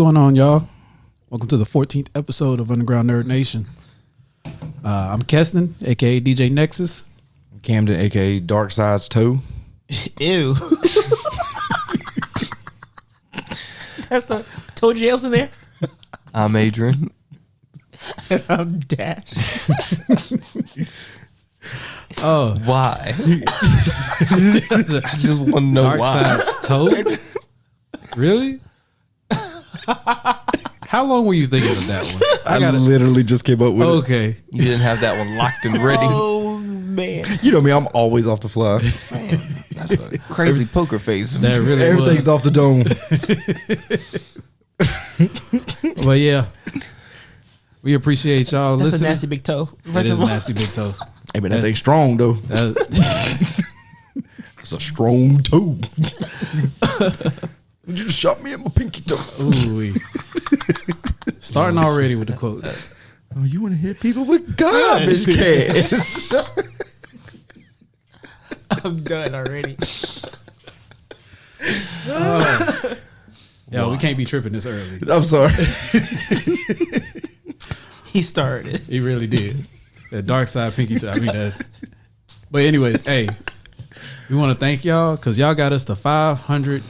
going on, y'all? Welcome to the 14th episode of Underground Nerd Nation. I'm Keston, aka DJ Nexus. I'm Camden, aka Dark Side's Toe. Ew. That's a toe jails in there. I'm Adrian. And I'm Dash. Oh, Why? I just want to know Dark why. Side's Toe? Really? How long were you thinking of that one? I literally just came up with it. Okay. You didn't have that one locked and ready. Oh man, You know me, I'm always off the fly. That's a crazy poker face. That really Everything's off the dome. was. But yeah, we appreciate y'all that's listening. a nasty big toe. It is a nasty big toe. Hey, man, that thing's strong, though. It's a strong toe. You just shot me at my pinky toe. Ooh, starting already with the quotes. Oh, you want to hit people with garbage cans? I'm done already. Yo, we can't be tripping this early. I'm sorry. He started. He really did. That dark side pinky toe. I mean, that's. But anyways, hey, we want to thank y'all because y'all got us to 500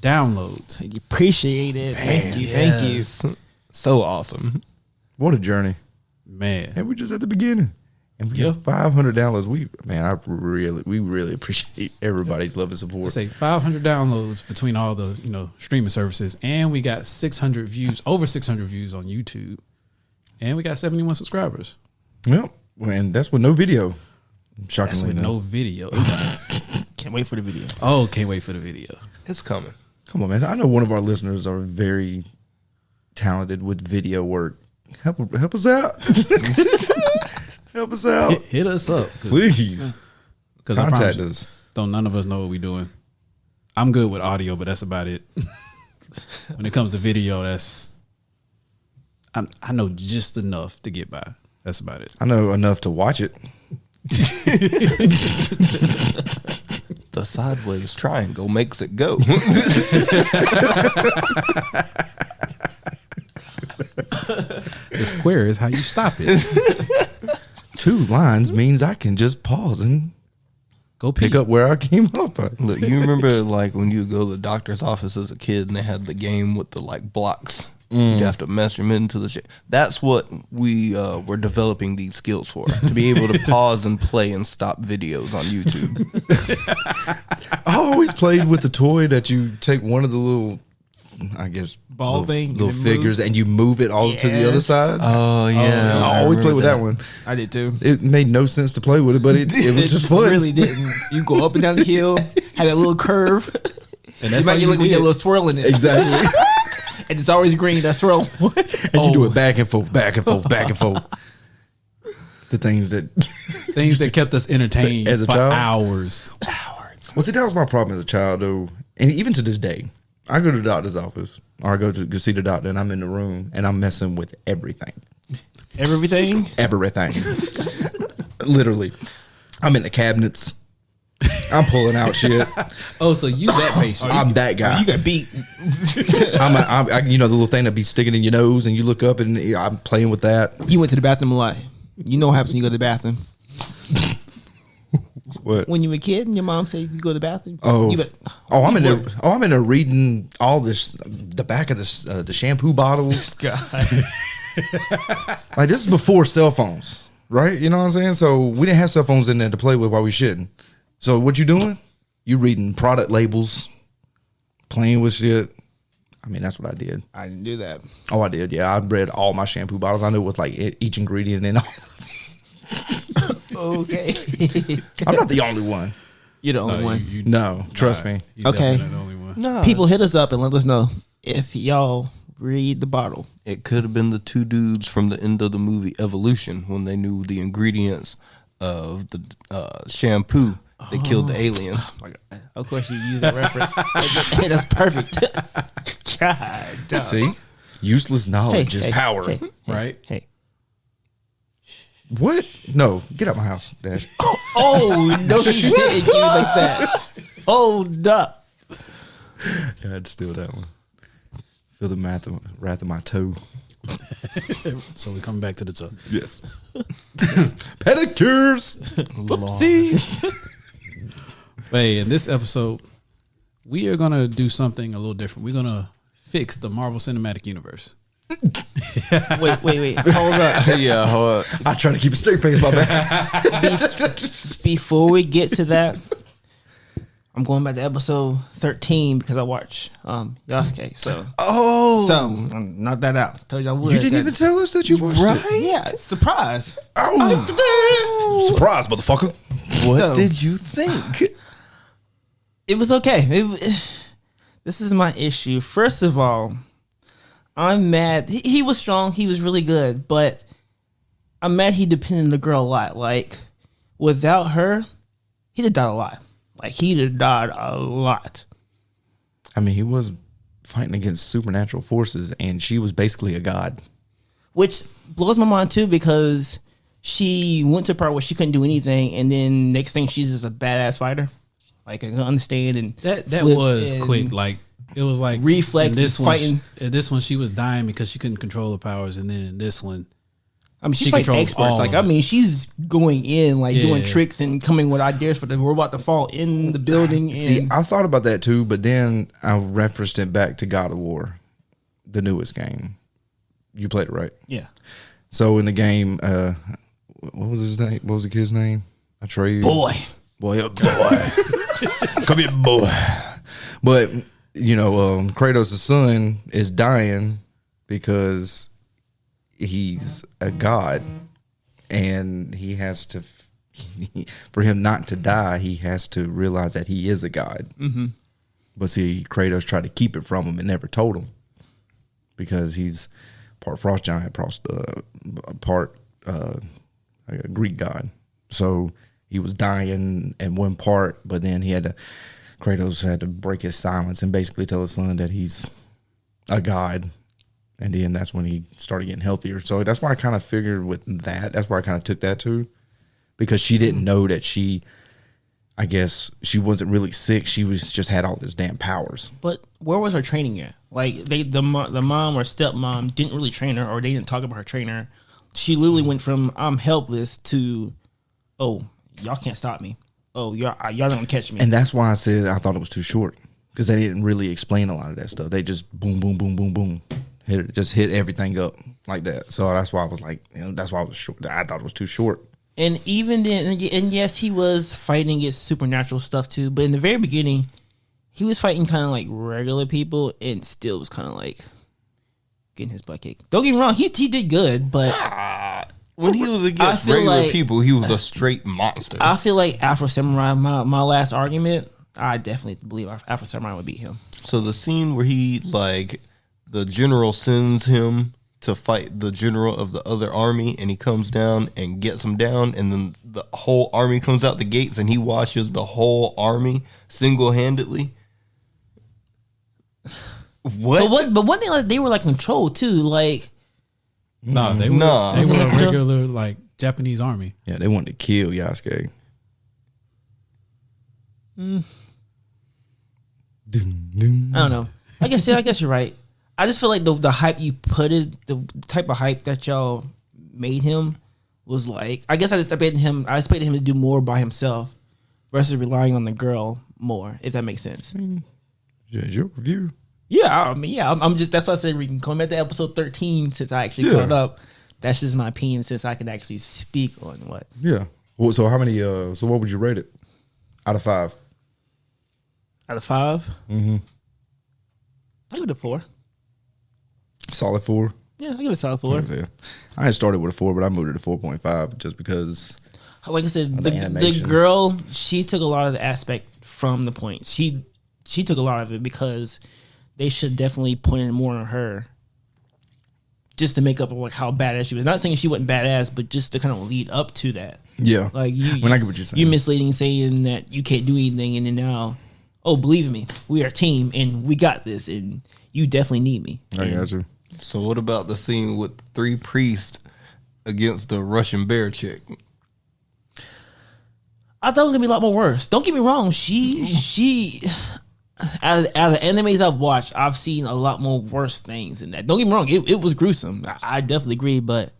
downloads. Appreciate it. Thank you. Thank you. So awesome. What a journey. Man, And we're just at the beginning. And we got 500 downloads. We really appreciate everybody's love and support. let's say 500 downloads between all the streaming services, and we got 600 views, over 600 views on YouTube, and we got 71 subscribers. Well, and that's with no video. That's Shockingly, with no video. Can't wait for the video. Oh, can't wait for the video. It's coming. Come on, man. I know one of our listeners are very talented with video work. Help us out. Help us out. Hit us up, Please. because Contact us. Don't none of us know what we're doing. I'm good with audio, but that's about it. When it comes to video, I know just enough to get by. That's about it. I know enough to watch it. The sideways triangle makes it go. The square is how you stop it. 2 lines means I can just pause and Go pick up where I came up at. Look, you remember like when you go to the doctor's office as a kid and they had the game with the like blocks? You'd have to measure them into the shit. That's what we were developing these skills for, to be able to pause and play and stop videos on YouTube. I always played with the toy that you take one of the little, I guess, Ball little, thing, little and it figures, moves. and you move it all to the other Yes. side. Oh, yeah. I always played with that one. I did too. It made no sense to play with it, but it was just fun. Really didn't. You go up and down the hill, had that little curve. And You that's might how look with did. a little swirl in it. Exactly. And it's always green, that swirl. And you do it back and forth, back and forth, back and forth. The things that kept us entertained As a for child? hours. Well, see, that was my problem as a child, though. And even to this day, I go to the doctor's office or I go to go see the doctor and I'm in the room and I'm messing with everything. Everything. Everything. Literally. I'm in the cabinets. I'm pulling out shit. Oh, so you that patient? I'm that guy. You got beat. I'm you know, the little thing that be sticking in your nose and you look up and I'm playing with that. You went to the bathroom a lot. You know what happens when you go to the bathroom. What? When you were a kid and your mom said you go to the bathroom. Oh, You bet- I'm in there. Oh, I'm in there reading all this, the back of this, the shampoo bottles. Like this is before cell phones, right? You know what I'm saying? So we didn't have cell phones in there to play with while we shouldn't. So what you doing? You reading product labels, playing with shit. I mean, that's what I did. I didn't do that. Oh, I did. Yeah, I read all my shampoo bottles. I knew what's like each ingredient in all. Okay. I'm not the only one. You're the only one. No, trust me. You Okay. definitely the only one. No. People hit us up and let us know if y'all read the bottle. It could have been the 2 dudes from the end of the movie Evolution when they knew the ingredients of the shampoo that killed the aliens. Of course, you use that reference. That's perfect. God, dog. See, useless knowledge is power. Hey, Right? hey. What? No, get out my house, Dad. Oh, no, he didn't give me like that. Hold up. I had to steal that one. Feel the wrath of my toe. So we come back to the toe. Yes. Pedicures. Hey, in this episode, we are gonna do something a little different. We're gonna fix the Marvel Cinematic Universe. Wait. Hold up. Yeah, hold up. I try to keep a straight face, my bad. Before we get to that, I'm going back to episode 13 because I watched Yasuke. So knock that out. Told you I would. You didn't even tell us that you watched it. Yeah, surprise. Oh, surprise, motherfucker. What did you think? It was okay. This is my issue. First of all, I'm mad. He was strong. He was really good, but I'm mad he depended on the girl a lot. Like, without her, he'd have died a lot. Like, he'd have died a lot. I mean, he was fighting against supernatural forces, and she was basically a god. Which blows my mind, too, because she went to a part where she couldn't do anything, and then next thing, she's just a badass fighter. Like, I can understand. And That was quick. Like, it was like reflex in this and one, fighting. in this one, she was dying because she couldn't control her powers, and then in this one, I mean, she's she fighting controls experts. all Like, of I it. mean, she's going in, like, doing Yeah. tricks and coming with ideas for the robot to fall in the building. And See, I thought about that too, but then I referenced it back to God of War, the newest game. You played it, right? yeah. So in the game, what was his name? What was the kid's name? Atreyu. Boy. Boy. Come here, boy. But, you know, Kratos' son is dying because he's a god, and he has to, for him not to die, he has to realize that he is a god. Mm-hmm. But see, Kratos tried to keep it from him and never told him because he's part frost giant, part a Greek god. So he was dying in one part, but then Kratos had to break his silence and basically tell his son that he's a god. And then that's when he started getting healthier. So that's why I kind of figured with that. That's why I kind of took that too. Because she didn't know that I guess she wasn't really sick. She was just had all those damn powers. But where was her training at? Like, the mom or stepmom didn't really train her, or they didn't talk about her trainer. She literally went from, I'm helpless, to, oh, y'all can't stop me. Oh, y'all not gonna catch me. And that's why I said I thought it was too short. Because they didn't really explain a lot of that stuff. They just boom, boom, boom, boom, boom. Hit everything up like that. So that's why I was like, that's why I was short. I thought it was too short. And even then, and yes, he was fighting against supernatural stuff too. But in the very beginning, he was fighting kind of like regular people, and still was kind of like getting his butt kicked. Don't get me wrong, he did good, but When he was against feel regular like- people, he was a straight monster. I feel like Afro Samurai, my last argument, I definitely believe Afro Samurai would beat him. So the scene where he, like, the general sends him to fight the general of the other army, and he comes down and gets him down, and then the whole army comes out the gates, and he washes the whole army single-handedly. What? But one thing, like, they were like controlled too. Like, no, they were a regular like Japanese army. Yeah, they wanted to kill Yasuke. I don't know. I guess you're right. I just feel like the hype you put it, the type of hype that y'all made him was like. I guess I expected him to do more by himself versus relying on the girl more. If that makes sense. Yeah, it's your review. Yeah, I mean, yeah. I'm just, that's why I said we can come back to episode 13 since I actually caught up. That's just my opinion since I can actually speak on what. Yeah. Well, so how many? So what would you rate it out of 5? Out of 5, I give it a 4. Solid 4. Yeah, I give it a solid 4. Yeah. I had started with a 4, but I moved it to 4.5 just because. Like I said, the the animation. girl, she took a lot of the aspect from the point. She took a lot of it because they should definitely point it more on her, just to make up like how badass she was. Not saying she wasn't badass, but just to kind of lead up to that. Yeah. Like I get what you're saying. You misleading saying that you can't do anything, and then now, oh, believe in me, we are a team, and we got this, and you definitely need me. I got you. So what about the scene with 3 priests against the Russian bear chick? I thought it was gonna be a lot more worse. Don't get me wrong. She out of the animes I've watched, I've seen a lot more worse things than that. Don't get me wrong, it was gruesome. I definitely agree, but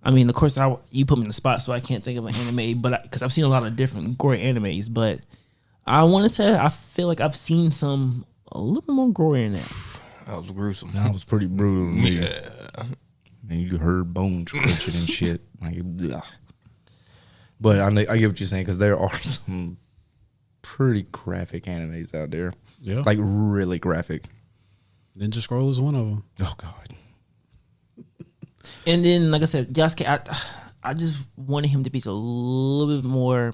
I mean, of course, you put me in the spot, so I can't think of an anime, but because I've seen a lot of different gory animes, but I want to say I feel like I've seen some a little bit more gory in that. That was gruesome. That was pretty brutal to me. Yeah. And you heard bones crunching and shit. Like, ugh. But I get what you're saying, because there are some pretty graphic animes out there. Yeah. Like, really graphic. Ninja Scroll is one of them. Oh, God. And then, like I said, Yasuke, I just wanted him to be a little bit more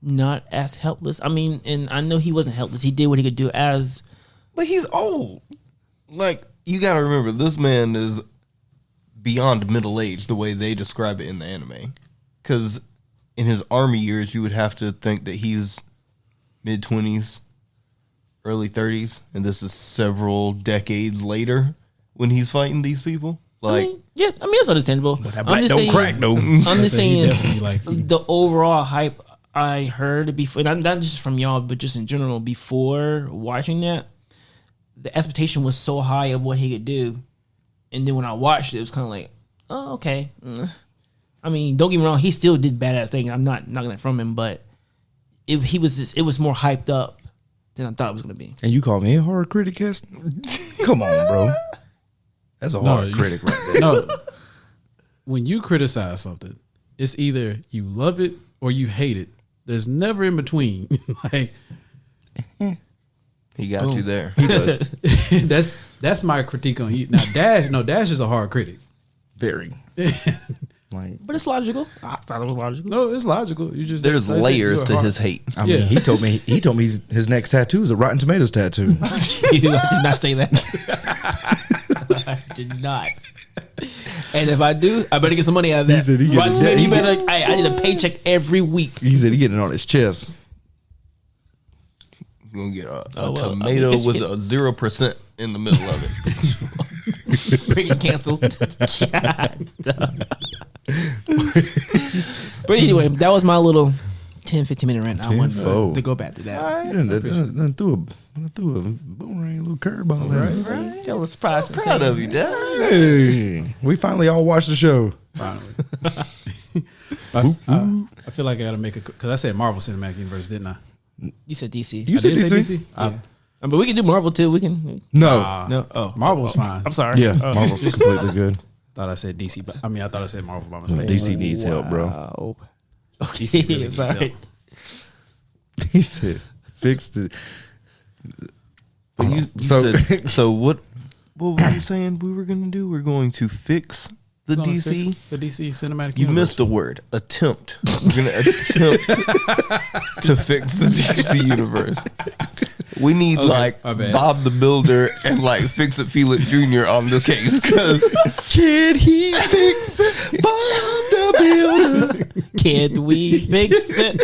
not as helpless. I mean, and I know he wasn't helpless. He did what he could do as... But he's old. Like, you got to remember, this man is beyond middle age the way they describe it in the anime. Because in his army years, you would have to think that he's mid-20s, early 30s, and this is several decades later when he's fighting these people. Like, it's understandable. But that black don't crack, though. I'm just saying, like the overall hype I heard before, not just from y'all, but just in general, before watching that, the expectation was so high of what he could do. And then when I watched it, it was kind of like, oh, okay. I mean, don't get me wrong, he still did badass things. I'm not knocking that from him, but it was more hyped up than I thought it was going to be. And you call me a hard critic, Kest? Come on, bro. That's a hard critic right there. No. When you criticize something, it's either you love it or you hate it. There's never in between. Like, he got you there. He does. that's my critique on you. Now, Dash is a hard critic. Very. Like, But it's logical. I thought it was logical. No, it's logical. You just There's like I said, layers you're to hard. his hate. I mean, he told me his next tattoo is a Rotten Tomatoes tattoo. I did not say that. I did not. And if I do, I better get some money out of that. He said he get Rotten a- Tomatoes, he you better. I need a paycheck every week. He said he getting it on his chest. You're going to get a well, tomato I mean, with a 0% in the middle of it. Bring it canceled. But anyway, that was my little 10-15 minute rant. I wanted Tenfold. to go back to that. Done threw a boomerang, a little curveball at us. Right? That was surprising. Proud of you, Dad. Hey, we finally all watched the show. Finally. I feel like I got to make a because I said Marvel Cinematic Universe, didn't I? You said DC. You I said did say DC? But we can do Marvel too. We can. No. No. Oh, Marvel's fine. I'm sorry. Yeah, Oh. Marvel's completely good. Thought I said DC, but I thought I said Marvel by mistake. DC needs help, bro. Wow. Okay. DC really needs Sorry. help. He said, "Fix the." But you So- said, so what were you saying we were going to do? We're going to fix the Gonna DC? fix the DC Cinematic You Universe. missed a word. Attempt. We're going to attempt to fix the DC universe. We need Okay, my bad. Bob the Builder and Fix It Felix Jr. on the case because Can he fix it? Bob the Builder. Can we fix it?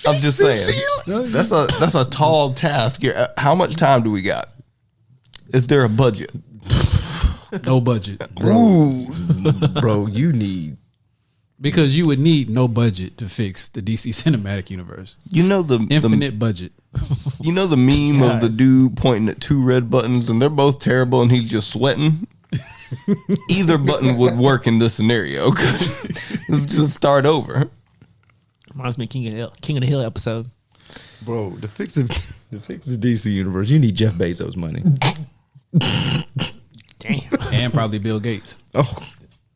I'm just saying that's a tall task. How much time do we got? Is there a budget? No budget. Bro, you need. Because you would need no budget to fix the DC Cinematic Universe. You know the Infinite budget. You know the meme of the dude pointing at two red buttons and they're both terrible and he's just sweating? Either button would work in this scenario because let's just start over. Reminds me of King of the Hill episode. Bro, to fix the DC universe, you need Jeff Bezos' money. Damn. And probably Bill Gates. Oh,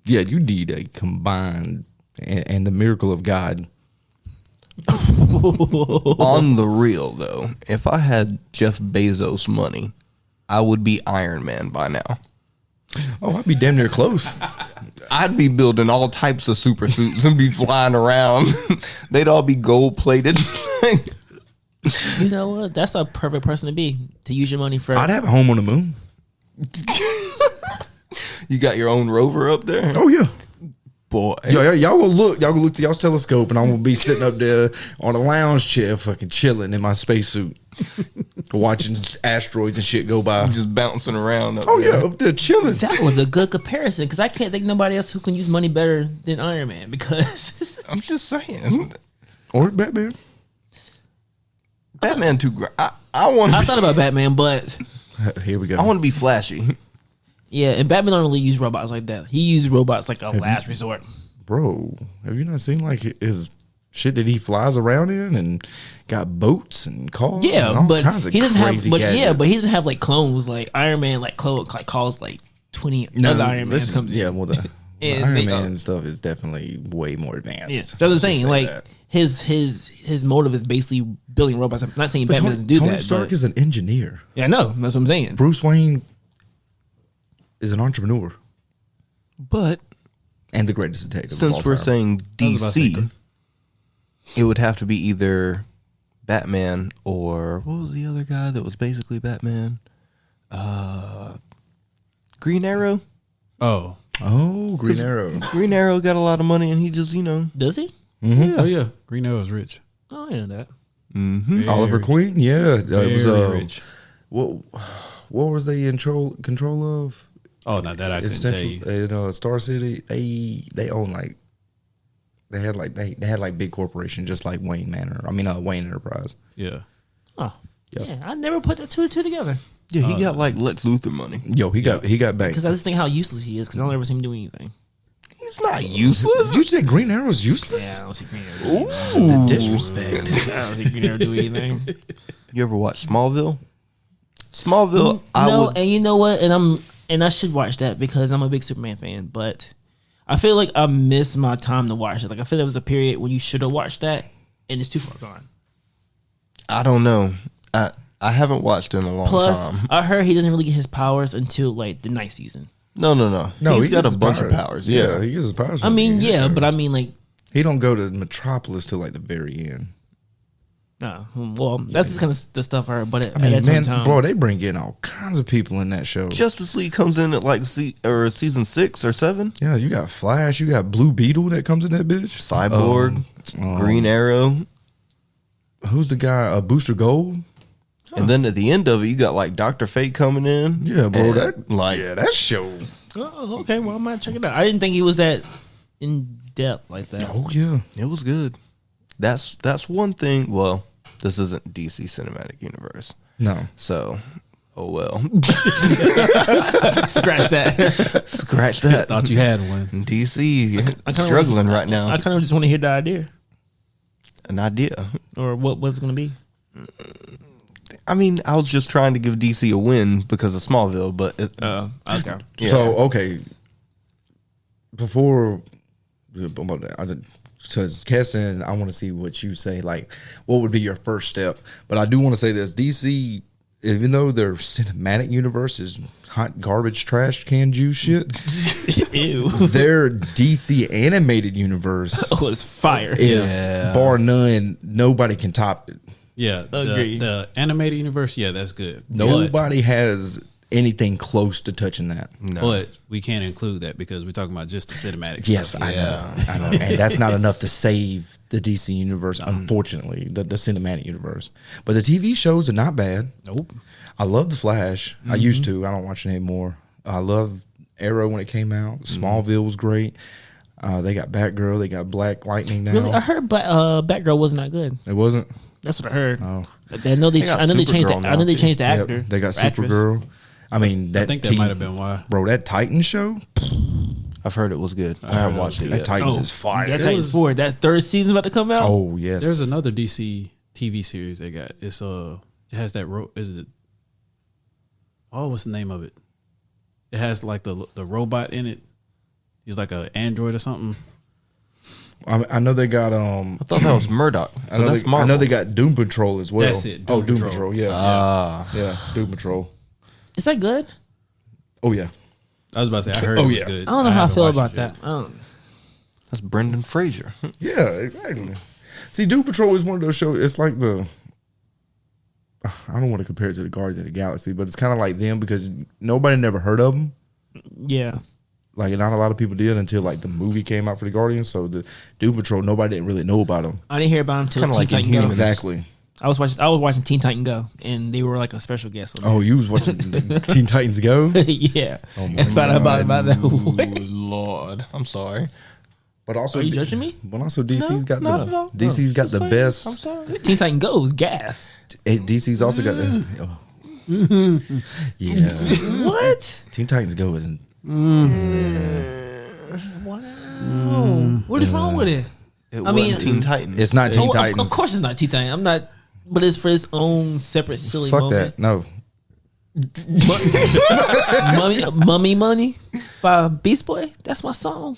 yeah, you need a combined and the miracle of God. On the real though, if I had Jeff Bezos money, I would be Iron Man by now. Oh, I'd be damn near close. I'd be building all types of super suits and be flying around. They'd all be gold plated. You know what? That's a perfect person to use your money for. I'd have a home on the moon. You got your own rover up there? Oh yeah. Boy. Y'all go look to y'all's telescope, and I'm gonna be sitting up there on a lounge chair, fucking chilling in my spacesuit, watching asteroids and shit go by. Just bouncing around up Oh there. yeah, up there chilling. That was a good comparison because I can't think nobody else who can use money better than Iron Man because I'm just saying. Or Batman. Batman too. I want. I thought about Batman, but Here we go. I want to be flashy. yeah, and Batman don't really use robots like that. He uses robots like a last resort. Bro, have you not seen like his shit that he flies around in and got boats and cars? and Yeah, all but kinds of he doesn't have. crazy But yeah, gadgets. but he doesn't have like clones like Iron Man. Like calls like 20 other Iron this Mans is- comes in. yeah, well, the And Iron they- Man stuff is definitely way more advanced. Yeah, that's what I'm Let's saying. just say Like that. his motive is basically building robots. I'm not saying But Batman doesn't do Tony that. Stark but, is an engineer. yeah, I know. That's what I'm saying. Bruce Wayne is an entrepreneur But and the greatest detective. of all since we're time. saying I was about to say, DC, it would have to be either Batman or what was the other guy that was basically Batman? Green Arrow. Oh, oh, Green Arrow. Green Arrow got a lot of money, and he just Does he? oh yeah, Green Arrow's rich. Oh, I know that. Very, Oliver Queen, yeah, it was very rich. what was they in control of? Oh, not that I In couldn't tell you. Central, Star City, they own like they had like big corporation just like Wayne Manor. I mean, Wayne Enterprise. Yeah. Oh, Yep. yeah. I never put the two and two together yeah, he got like Lex Luthor money. Yo, he got banked. because I just think how useless he is. Because I don't ever see him do anything. He's not useless. You said Green Arrow's useless? Yeah, I don't see Green Arrow. Do The disrespect. I don't see Green Arrow do anything. You ever watch Smallville? Smallville, I No, would. and you know what? And I should watch that because I'm a big Superman fan. But I feel like I missed my time to watch it. Like I feel there was a period when you should have watched that, and it's too far gone. I don't know. I haven't watched in a long Plus, time. I heard he doesn't really get his powers until like the ninth season. No. No, He's he got gets a his bunch of powers. Yeah. he gets his powers. I mean, yeah, but I mean like. he don't go to Metropolis till like the very end. No, well, that's just kind of the stuff I heard. But I mean, at that man, time, bro, they bring in all kinds of people in that show. Justice League comes in at like season 6 or 7. Yeah, you got Flash, you got Blue Beetle that comes in that bitch. Cyborg, Green Arrow. Who's the guy? Booster Gold. And then at the end of it, you got like Dr. Fate coming in. Yeah, bro. And, That like that show. oh, okay, well, I might check it out. I didn't think he was that in depth like that. Oh yeah. it was good. That's one thing. Well, this isn't DC Cinematic Universe, No. so oh well. Scratch that. Scratch that. Thought you had one. DC I kinda struggling right now. I kind of just want to hear the idea An idea. or what was going to be. I mean, I was just trying to give DC a win because of Smallville, but Okay. yeah. So okay. Before, because Keston, I want to see what you say. Like, what would be your first step? But I do want to say this: DC, even though their cinematic universe is hot garbage, trash can juice shit, Ew. their DC animated universe Oh, it's fire. is bar none. Nobody can top it. Yeah. Agree. The animated universe, yeah, that's good. Nobody has anything close to touching that. But we can't include that because we're talking about just the cinematic Yes, stuff. I know, and that's not enough to save the DC universe. Unfortunately, the cinematic universe, but the TV shows are not bad. Nope. I love the Flash. I used to. I don't watch it anymore. I love Arrow when it came out. Smallville was great. They got Batgirl. They got Black Lightning now. Really, I heard Batgirl was not good. It wasn't. That's what I heard. Oh, I know they. got I know they changed. Supergirl I know they now, changed the Yep, actor. they got or actress. Supergirl. I mean, that I think that team- might have been why. Bro, that Titan show. I've heard it was good. I haven't watched it That yet. Titans Oh, is fire. That There Titan was- 4. That third season about to come out. Oh yes. There's another DC TV series they got. It's it has that is it? Oh, what's the name of it? It has like the robot in it. He's like an android or something. I know they got I thought that was Murdoch. I know, That's they, I Marvel. know they got Doom Patrol as well. That's it, Doom Doom Patrol. Patrol. Yeah, yeah, Doom Patrol. Is that good? Oh yeah. I was about to say I heard Oh, it was yeah. good. I don't know how I haven't feel watched about it that. yet. I don't. That's Brendan Fraser. Yeah, exactly. See, Doom Patrol is one of those shows. It's like I don't want to compare it to the Guardians of the Galaxy, but it's kind of like them because nobody never heard of them. Yeah. Like not a lot of people did until like the movie came out for the Guardians. So the Doom Patrol, nobody didn't really know about them. I didn't hear about him until Kinda Teen like Titan Go. Inhumans. Exactly. I was watching Teen Titan Go, and they were like a special guest. On Oh, you was watching Teen Titans Go? there. Yeah. Oh my and found out about that. Ooh, Lord, I'm sorry. But also, Are you judging me? But also, DC's got not at all. DC's got the I'm best. sorry. Teen Titan Go is gas. DC's also got the. Yeah, What? Teen Titans Go isn't. Wow. What is wrong with it? It I mean, wasn't Teen Titans. It's not Teen Oh, Titans. of course it's not Teen Titan. I'm not, but it's for its own separate silly Fuck moment. that. No. Mummy Money by Beast Boy. That's my song.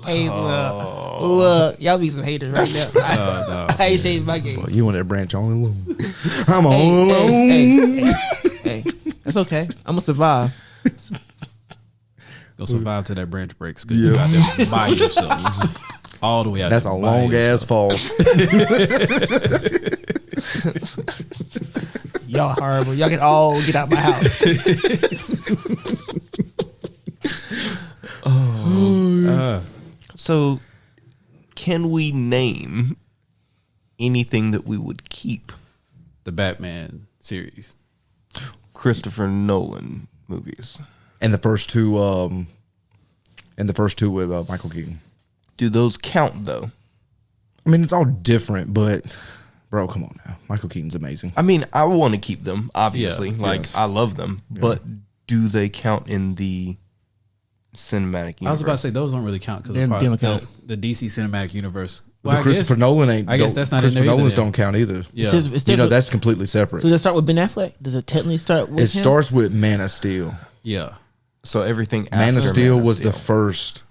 Hey, look, y'all be some haters right now. I ain't shading my game. Well, you want that branch all alone. I'm all Hey, alone. hey, that's okay. I'm gonna survive. Go survive till that branch breaks. Cause you out there by yourself. All the way out. That's a there by long ass yourself. fall. Y'all horrible. Y'all can all get out my house. So, can we name anything that we would keep? The Batman series. Christopher Nolan movies. And the first two with Michael Keaton. Do those count though? I mean, it's all different, but bro, come on now. Michael Keaton's amazing. I mean, I want to keep them, obviously. Yeah, like, yes. I love them. But do they count in the cinematic universe? I was about to say those don't really count because They don't count. the DC cinematic universe. The Well, I Christopher guess, Nolan ain't. I guess don't- that's not in Christopher there either Nolan's then. don't count either. Yeah. You know, that's completely separate. So does it start with Ben Affleck? Does it technically start with It him? starts with Man of Steel. Yeah. So everything after Man of Steel was Steel. the first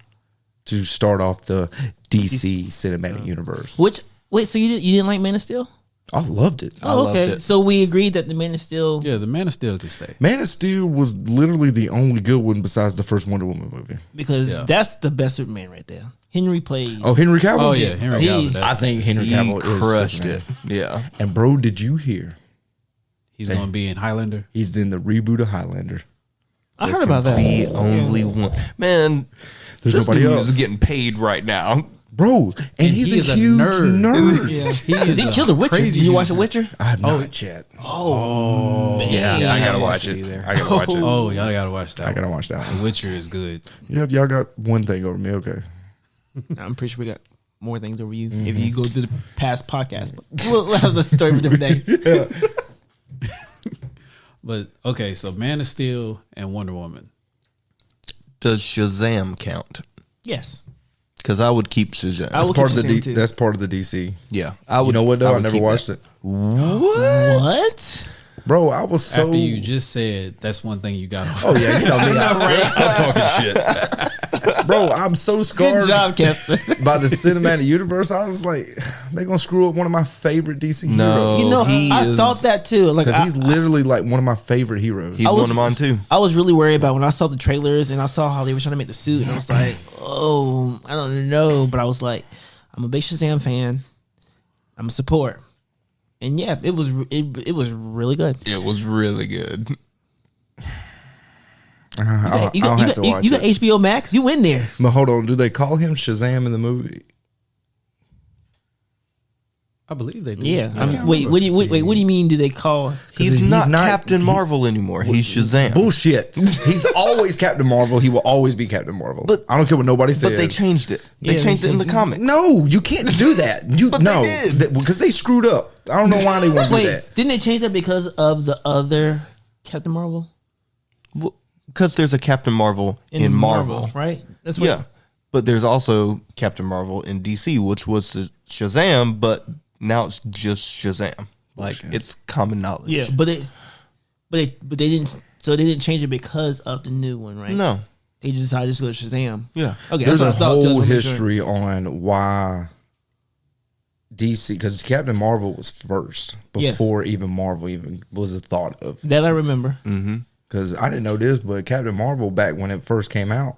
to start off the DC cinematic universe. Which wait, so you didn't like Man of Steel? I loved it. Oh, loved okay. it. So we agreed that the Man of Steel. Yeah, the Man of Steel could stay. Man of Steel was literally the only good one besides the first Wonder Woman movie. Because Yeah. that's the best Superman right there. Henry played. Oh, Henry Cavill. Oh yeah, Henry He- Cavill. I think Henry He Cavill is crushed Superman. it. Yeah. And bro, did you hear? He's gonna be in Highlander. He's in the reboot of Highlander. I heard about that. The only one. Man, There's this nobody dude else. is getting paid right now. Bro, and he's he is a a huge nerd. nerd. Yeah, because he killed the Witcher. Did crazy you watch The dude. Witcher? I have not yet. Oh, man. Yeah, I gotta Yeah. watch it. Either. I gotta watch it. Oh, y'all gotta watch that. I gotta one. watch that The one. Witcher is good. Y'all got one thing over me. Okay. I'm pretty sure we got more things over you if you go through the past podcast. But well, that's a story for a different day. But okay, so Man of Steel and Wonder Woman. Does Shazam count? Yes. Because I would keep Shazam. I will Part keep of the Shazam too. that's part of the DC. yeah. I would. You know what though? I would never keep watched that. it. What? Bro, I was so After you just said that's one thing you got off. Oh yeah, you know me. I'm talking shit. Bro, I'm so scarred Good job, Kester. by the cinematic universe. I was like, they're gonna screw up one of my favorite DC No. heroes. You know, He I is- thought that too. Like, Because he's literally like one of my favorite heroes. He's I was- one of mine too. I was really worried about when I saw the trailers and I saw how they were trying to make the suit, and I was like, oh, I don't know. But I was like, I'm a big Shazam fan. I'm a support. And yeah, it was really good. It was really good. I'll You got, have to watch you got it. HBO Max. You in there? But hold on, do they call him Shazam in the movie? I believe they do. Yeah. I can't Wait, remember. what do you mean? Do they call? He's, he's not, not- Captain Marvel anymore. He's Shazam. Bullshit. He's always Captain Marvel. He will always be Captain Marvel. But- I don't care what nobody says. But they changed it. They Yeah, they changed it in the changed it. comics. No, you can't do that. You But they no, did. because they screwed up. I don't know why they want to do Wait, that. didn't they change that because of the other Captain Marvel Because there's a Captain Marvel in Marvel. right? That's what. Yeah. But there's also Captain Marvel in DC, which was Shazam, but now it's just Shazam. Like, it's common knowledge. Yeah, but they didn't. So they didn't change it because of the new one, right? No. They just decided to go to Shazam. Yeah. Okay, There's that's a what I thought. whole Just wanted to make sure. history on why DC, because Captain Marvel was first Yes. before even Marvel even was a thought of. That I remember. Because I didn't know this, but Captain Marvel back when it first came out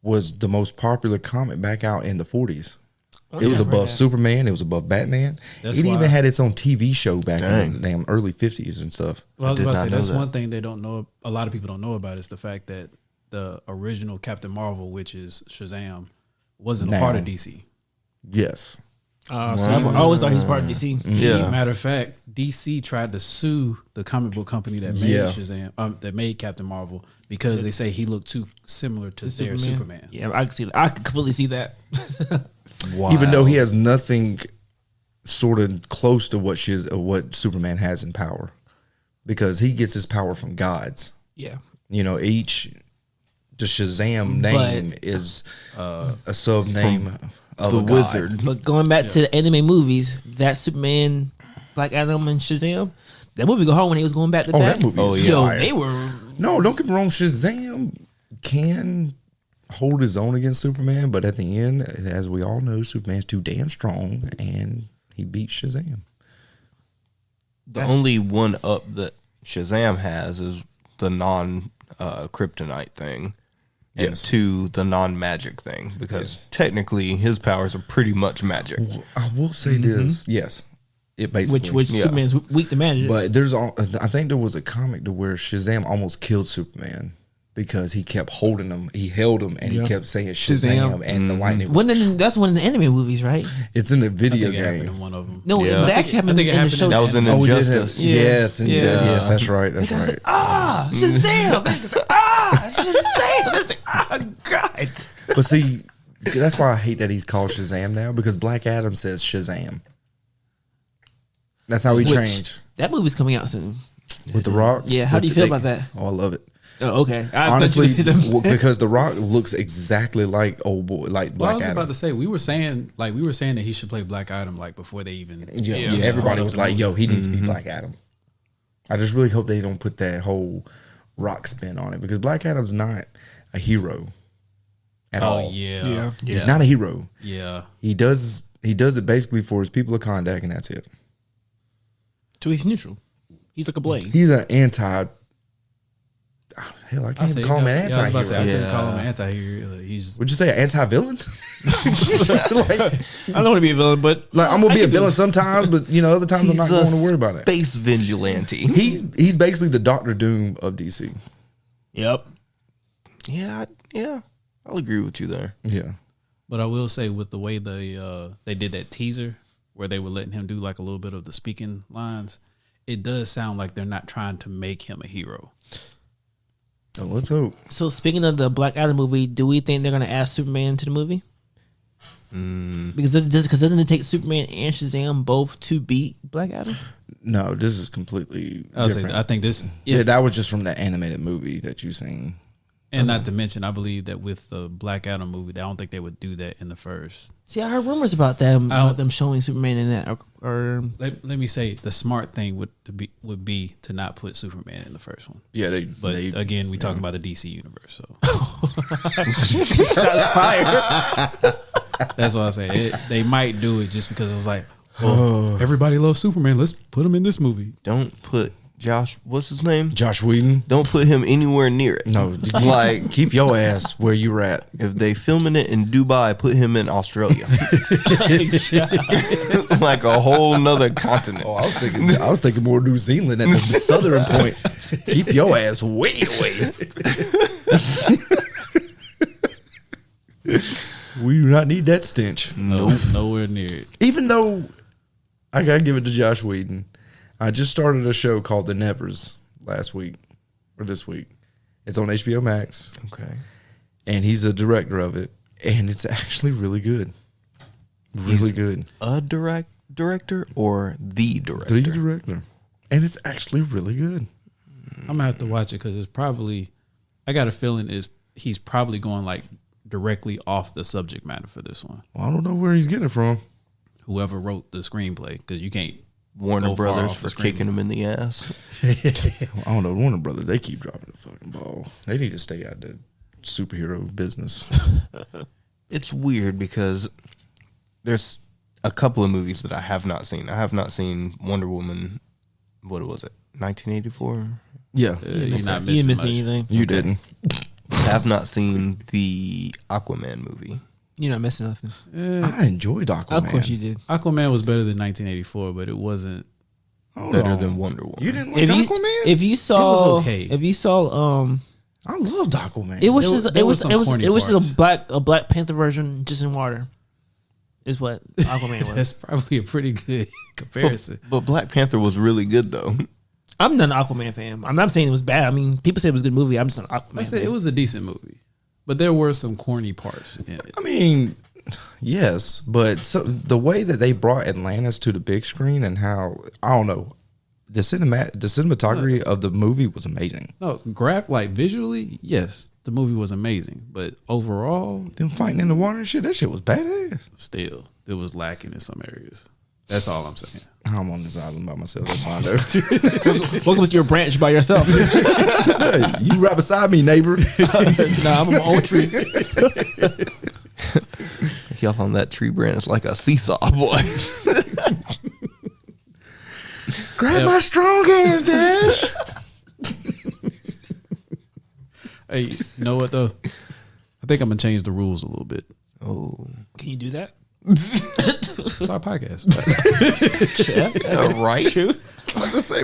was the most popular comic back out in the 40s. It was above Superman. It was above Batman. That's it why- even had its own TV show back Dang. in the damn early 50s and stuff. Well, I was did about to not say know that's that. one thing they don't know. A lot of people don't know about is the fact that the original Captain Marvel, which is Shazam, wasn't a part of DC. Yes. So I always thought he was part of DC. Yeah. Matter of fact, DC tried to sue the comic book company that made Shazam, that made Captain Marvel, because they say he looked too similar to their Superman. Yeah, I can see that. I can completely see that. Wow. Even though he has nothing sort of close to what Superman has in power, because he gets his power from gods. Yeah. You know, the Shazam name is a sub name of the a god. wizard. But going back to the anime movies, that Superman, Black Adam, and Shazam, that movie go hard when he was going back to back. That movie. Oh, is yeah. Yo, fire. they were. No, don't get me wrong. Shazam can hold his own against Superman, but at the end, as we all know, Superman's too damn strong, and he beats Shazam. The only one up that Shazam has is the kryptonite thing. And Yes. 2, the non-magic thing, because technically his powers are pretty much magic. I will say this. Yes, it basically. Which Yeah. Superman's weak to magic. But I think there was a comic to where Shazam almost killed Superman because he kept holding him. He held him and he kept saying Shazam, and the lightning. That's one of the anime movies, right? It's in the I video think it happened game. in one of them. No, Yeah. that actually happened I think it in the happened show. in- That was an Oh, we did have, injustice. yes, Yeah. yes, that's right. That's right. Shazam! Shazam! It's like, God. But see, that's why I hate that he's called Shazam now, because Black Adam says Shazam. That's how he changed That movie's coming out soon. with The Rock. Yeah, how do you feel about that? Oh, I love it. Oh, okay. Honestly, because The Rock looks exactly like old boy, like Well, I Black was Adam. about to say we were saying that he should play Black Adam like before they even. Yeah, everybody was like, "Yo, he needs to be Black Adam." I just really hope they don't put that whole Rock spin on it, because Black Adam's not a hero at Oh all. yeah. He's not a hero. Yeah. He does it basically for his people of Kondak, and that's it. So he's neutral. He's like a blade. He's an anti. Hell, I I can't say, even call him an I was about anti-hero. to say, I couldn't Yeah. call him an anti-hero. He's Would you say an anti-villain? like, I don't want to be a villain, but I'm gonna be I a can do villain sometimes, but other times I'm not going to worry about it. Space vigilante. He's basically the Doctor Doom of DC. Yep. Yeah, I'll agree with you there. Yeah. But I will say, with the way they did that teaser where they were letting him do like a little bit of the speaking lines, it does sound like they're not trying to make him a hero. So let's hope. So speaking of the Black Adam movie, do we think they're gonna add Superman to the movie? Because doesn't it take Superman and Shazam both to beat Black Adam? No, this is completely I would say, different. I think this, Yeah, that was just from the animated movie that you seen. and not to mention, I believe that with the Black Adam movie, I don't think they would do that in the first. See, I heard rumors about them don't- showing Superman in that. Or Let me say, the smart thing would be to not put Superman in the first one. Yeah, But again, we talking about the DC universe, so shots fired. that's why I say they might do it just because it was like, well, everybody loves Superman. Let's put him in this movie. Don't put Josh, what's his name? Josh Whedon. Don't put him anywhere near it. No, Like, keep your ass where you're at. if they filming it in Dubai, put him in Australia. Like a whole nother continent. Oh, I was thinking more New Zealand at the southern point. Keep your ass way away. We do not need that stench. Nope, nowhere near it. Even though I gotta give it to Josh Whedon. I just started a show called The Nevers last week or this week. It's on HBO Max, Okay. and he's the director of it, and it's actually really good. Really good. A director or the director? The director, and it's actually really good. I'm gonna have to watch it because it's probably. I got a feeling he's probably going like directly off the subject matter for this one. Well, I don't know where he's getting it from. Whoever wrote the screenplay, because you can't. Warner Go far Brothers off for the screen. kicking him in the ass. I don't know. Warner Brothers, they keep dropping the fucking ball. They need to stay out of the superhero business. It's weird because there's a couple of movies that I have not seen. I have not seen Wonder Woman. What was it? 1984. Yeah, You're not You didn't missing miss much. anything. you didn't. I have not seen the Aquaman movie. You're not missing nothing. I enjoyed Aquaman. Of course you did. Aquaman was better than 1984, but it wasn't. Hold Better on. than Wonder Woman. You didn't like If you Aquaman? if you saw okay. if you saw I loved Aquaman. it was There just was- there it was was some it was corny it was parts. a Black Panther version just in water. is what Aquaman was. That's probably a pretty good comparison. But Black Panther was really good though. I'm not an Aquaman fan. I'm not saying it was bad. I mean, people say it was a good movie. I'm just not an Aquaman I said fan. it was a decent movie, but there were some corny parts in it. I mean, yes, but so the way that they brought Atlantis to the big screen and how I don't know, the cinematography of the movie was amazing. No, like visually, yes, the movie was amazing, but overall, Them fighting in the water and shit, that shit was badass. still it was lacking in some areas. That's all I'm saying. I'm on this island by myself. That's fine, though. Welcome to your branch by yourself. Hey, you right beside me, neighbor. Nah, I'm on my own tree. Y'all on that tree branch like a seesaw, boy. Grab my strong hands, Dash. Hey, you know what though? I think I'm gonna change the rules a little bit. Oh, Can you do that? It's our podcast. right. True. Like I say,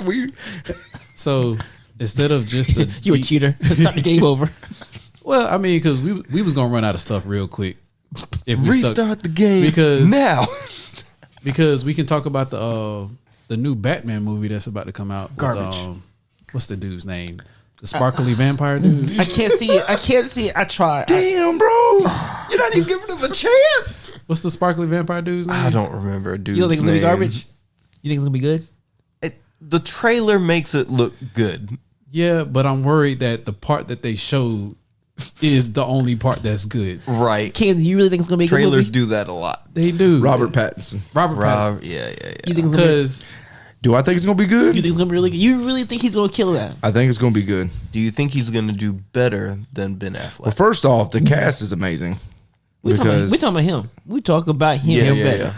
So instead of just the You a cheater. Start the game over. well, I mean, because we was gonna run out of stuff real quick if we stuck- Restart the game because now. because we can talk about the new Batman movie that's about to come out. with, Garbage. what's the dude's name? The sparkly vampire dude. I can't see it. I can't see it. I tried. damn, bro, you're not even giving them a chance. What's the sparkly vampire dude's name? I don't remember a dude's You don't think it's gonna be name. garbage? You think it's gonna be good? The trailer makes it look good. Yeah, but I'm worried that the part that they showed is the only part that's good. Right. Ken, you really think it's gonna be a good Trailers movie? do that a lot. They do. Robert Pattinson. Robert Pattinson. Rob, yeah. You think it's gonna be, Because Do I think it's gonna be good? you think it's gonna be really good? You really think he's gonna kill that? I think it's gonna be good. Do you think he's going to do better than Ben Affleck? Well, first off, the cast is amazing. We talking about him. We talk about him. Yeah, Him yeah, better.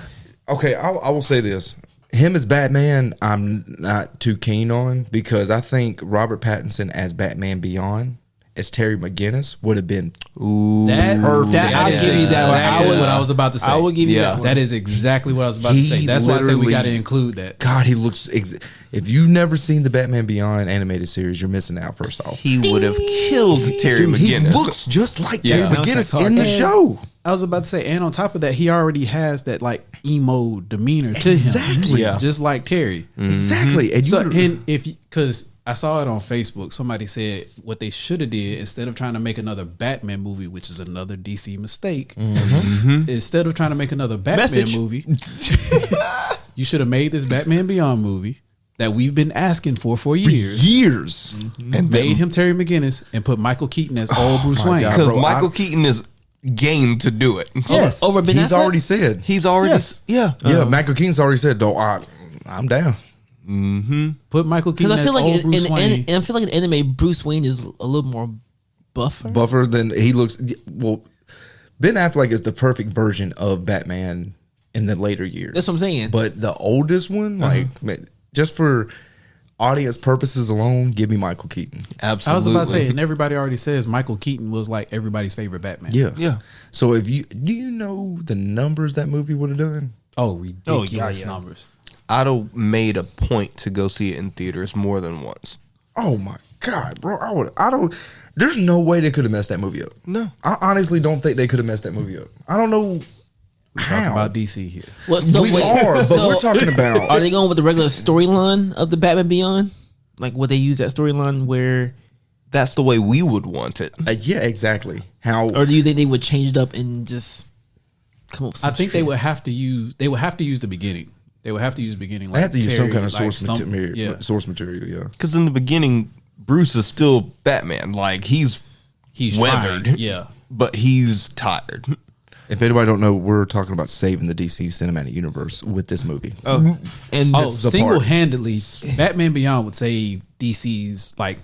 yeah. Okay, I will say this. Him as Batman, I'm not too keen on because I think Robert Pattinson as Batman Beyond, as Terry McGinnis, would have been that, Perfect. That- I'll is give you that one. exactly what I was about to say. I will give you that one. That is exactly what I was about to say. He That's why I say we literally- got to include that. God, he looks. If you've never seen the Batman Beyond animated series, you're missing out. First off, He would have killed Terry dude, he McGinnis. looks just like Yeah. Terry McGinnis Soundtrack's in the hard. show. I was about to say, and on top of that, he already has that like emo demeanor to him, Exactly. Yeah. just like Terry. Exactly. And you So, would've- and if because I saw it on Facebook, somebody said what they should have did instead of trying to make another Batman movie, which is another DC mistake. Instead of trying to make another Batman Message. movie, you should have made this Batman Beyond movie that we've been asking for years. years. and Made him Terry McGinnis and put Michael Keaton as old Bruce my Wayne. God. Because Bro, Michael Keaton is game to do it. Yes. Over Ben He's Affleck? already said. He's already, Yes. yeah. Yeah, Michael Keaton's already said. I'm down. Put Michael Keaton Because I as feel like old Bruce Wayne. and I feel like in anime, Bruce Wayne is a little more buffer. Buffer than he looks. Well, Ben Affleck is the perfect version of Batman in the later years. That's what I'm saying. But the oldest one, like, man, just for audience purposes alone, give me Michael Keaton. Absolutely. I was about to say, and everybody already says Michael Keaton was like everybody's favorite Batman. Yeah, Yeah. So if you do, you know the numbers that movie would have done. Oh, ridiculous yeah. numbers. I'd have made a point to go see it in theaters more than once. Oh my God, bro! I don't. There's no way they could have messed that movie up. No. I honestly don't think they could have messed that movie up. I don't know Talk how. about DC here. Well, so we wait, are, but so we're talking about. Are they going with the regular storyline of the Batman Beyond? Like, would they use that storyline where, That's the way we would want it. Yeah, exactly. How? or do you think they would change it up and just come up with some I think they shit? would have to use. They would have to use the beginning. They would have to use the beginning. They have to use some Terry, kind of like, source stump- material. Yeah, Source material. Yeah. Because in the beginning, Bruce is still Batman. Like, he's he's weathered. trying. Yeah, but he's tired. If anybody don't know, we're talking about saving the DC cinematic universe with this movie. And Oh, just, the part. single-handedly, Batman Beyond would save DC's like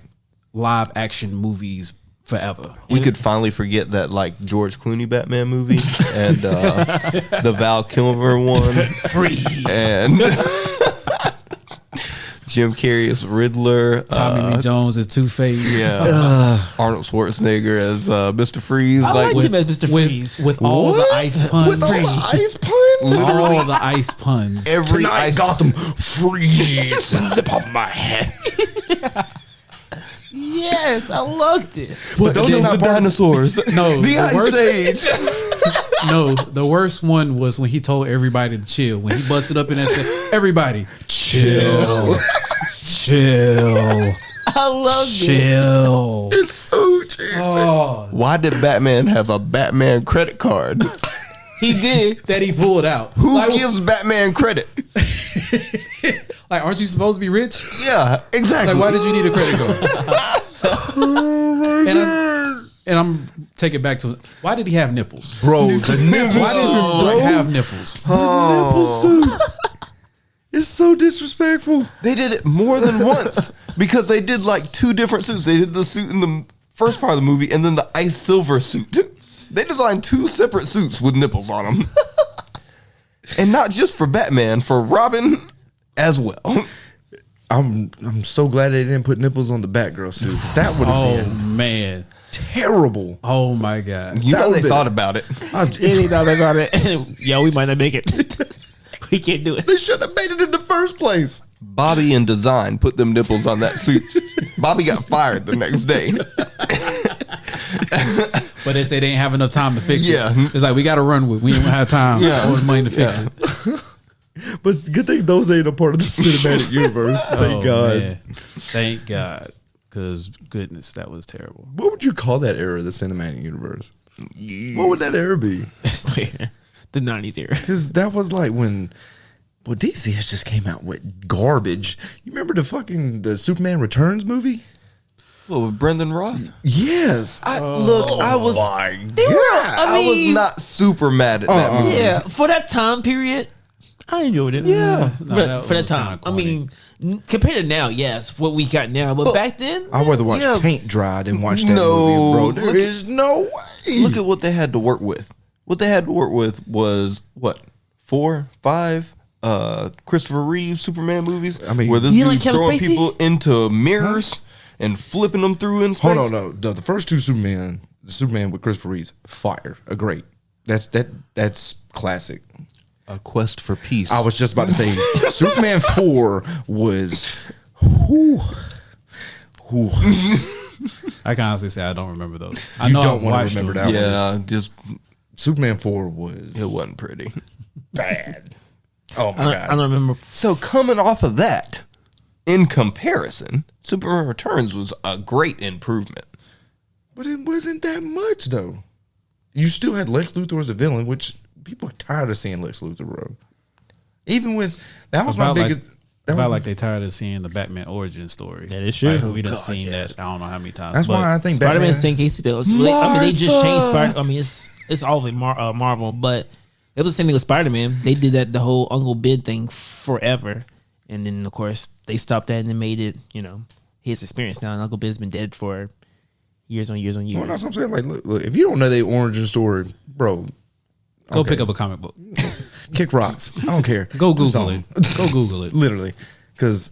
live action movies forever. We could finally forget that, like, George Clooney Batman movie and the Val Kilmer one. freeze. And Jim Carrey as Riddler. Tommy Lee Jones is Two-Face. Yeah. Arnold Schwarzenegger as Mr. Freeze. I like, liked him as Mr. Freeze. With all the ice puns. With all the ice puns. all the ice puns. every Tonight, ice Gotham freeze in the palm of my hand. Yes, I loved it. But those Again, are the not part of- dinosaurs. No, the the Ice worst- Age. No, the worst one was when he told everybody to chill. When he busted up in and said, "Everybody, chill, chill, I love it. chill." It's so cheesy. Oh, Why did Batman have a Batman credit card? He did. that he pulled out. Who gives Batman credit? Like, aren't you supposed to be rich? Yeah, exactly. Like, why did you need a credit card? And I'm taking it back to why did he have nipples? Bro, the nipple Why did Mr. Stark have nipples? nipple suit. It's so disrespectful. They did it more than once because they did like 2 different suits. They did the suit in the first part of the movie and then the ice silver suit. They designed 2 separate suits with nipples on them. And not just for Batman, for Robin as well. I'm so glad they didn't put nipples on the Batgirl suit. That would have been Oh man. terrible. Oh my god. You That know they would've thought about it. Any thought about it? Yo, we might not make it. We can't do it. They shouldn't have made it in the first place. Bobby in design put them nipples on that suit. Bobby got fired the next day. But they say they ain't have enough time to fix Yeah. it. It's like we got to run with. We don't have time or money to fix it. But good thing those ain't a part of the cinematic universe. Thank God. Man. Thank God. Because goodness, that was terrible. What would you call that era of the cinematic universe? What would that era be? The 90s era. Because that was like when, well, DC has just came out with garbage. You remember the Superman Returns movie? Well, with Brendan Roth? Yes. I was I was not super mad at that movie. Yeah, for that time period, I enjoyed it. No, For that was time. kinda I mean, compared to now, yes, what we got now. But back then, I'd rather watch Yeah. paint dry than watch that No, movie, bro. look There at- is no way. Look at what they had to work with. What they had to work with was what 4, 5 Christopher Reeve Superman movies. I mean- where this You dude's like Kevin throwing Spacey? people into mirrors and flipping them through in space. Hold on, no. The first 2 Superman, the Superman with Christopher Reeve, fire, a great. That's classic. A Quest for Peace. I was just about to say, Superman 4 was, whew. I can honestly say I don't remember those. I You know don't I've wanna watched remember them. that. yeah, was- just Superman 4 was it wasn't pretty. bad. Oh my I don't God. remember. So coming off of that, in comparison, Superman Returns was a great improvement. But it wasn't that much, though. You still had Lex Luthor as a villain, which people are tired of seeing Lex Luthor, bro. Even with, that was my About like, biggest. That about was, like they tired of seeing the Batman origin story. That is true. Like, we done God, seen yes. that I don't know how many times. that's but why I think Spider Man Batman. same case though. So I mean, they just changed Martha! Spider. I mean, it's all of it Marvel, but it was the same thing with Spider Man. They did that the whole Uncle Ben thing forever, and then of course they stopped that and then made it his experience. Now and Uncle Ben's been dead for years on years on years. Well, that's what I'm saying. Like, look, if you don't know their origin story, bro, Go okay. pick up a comic book. kick rocks. I don't care. Go Do Google it. something. Go Google it. Literally, because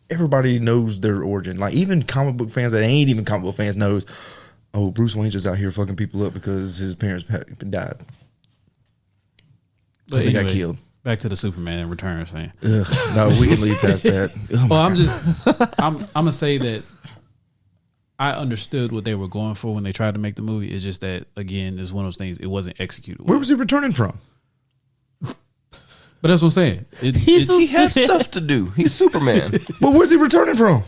everybody knows their origin. Like even comic book fans that ain't even comic book fans knows. Oh, Bruce Wayne's just out here fucking people up because his parents died. But Because they got anyway, killed. Back to the Superman Returns thing. Ugh, no, we can leave past that. Oh my Well, I'm God. just, I'm gonna say that I understood what they were going for when they tried to make the movie. It's just that again, it's one of those things. It wasn't executed. Where well. was he returning from? But that's what I'm saying. He's so He has stupid. stuff to do. He's Superman. But where's he returning from?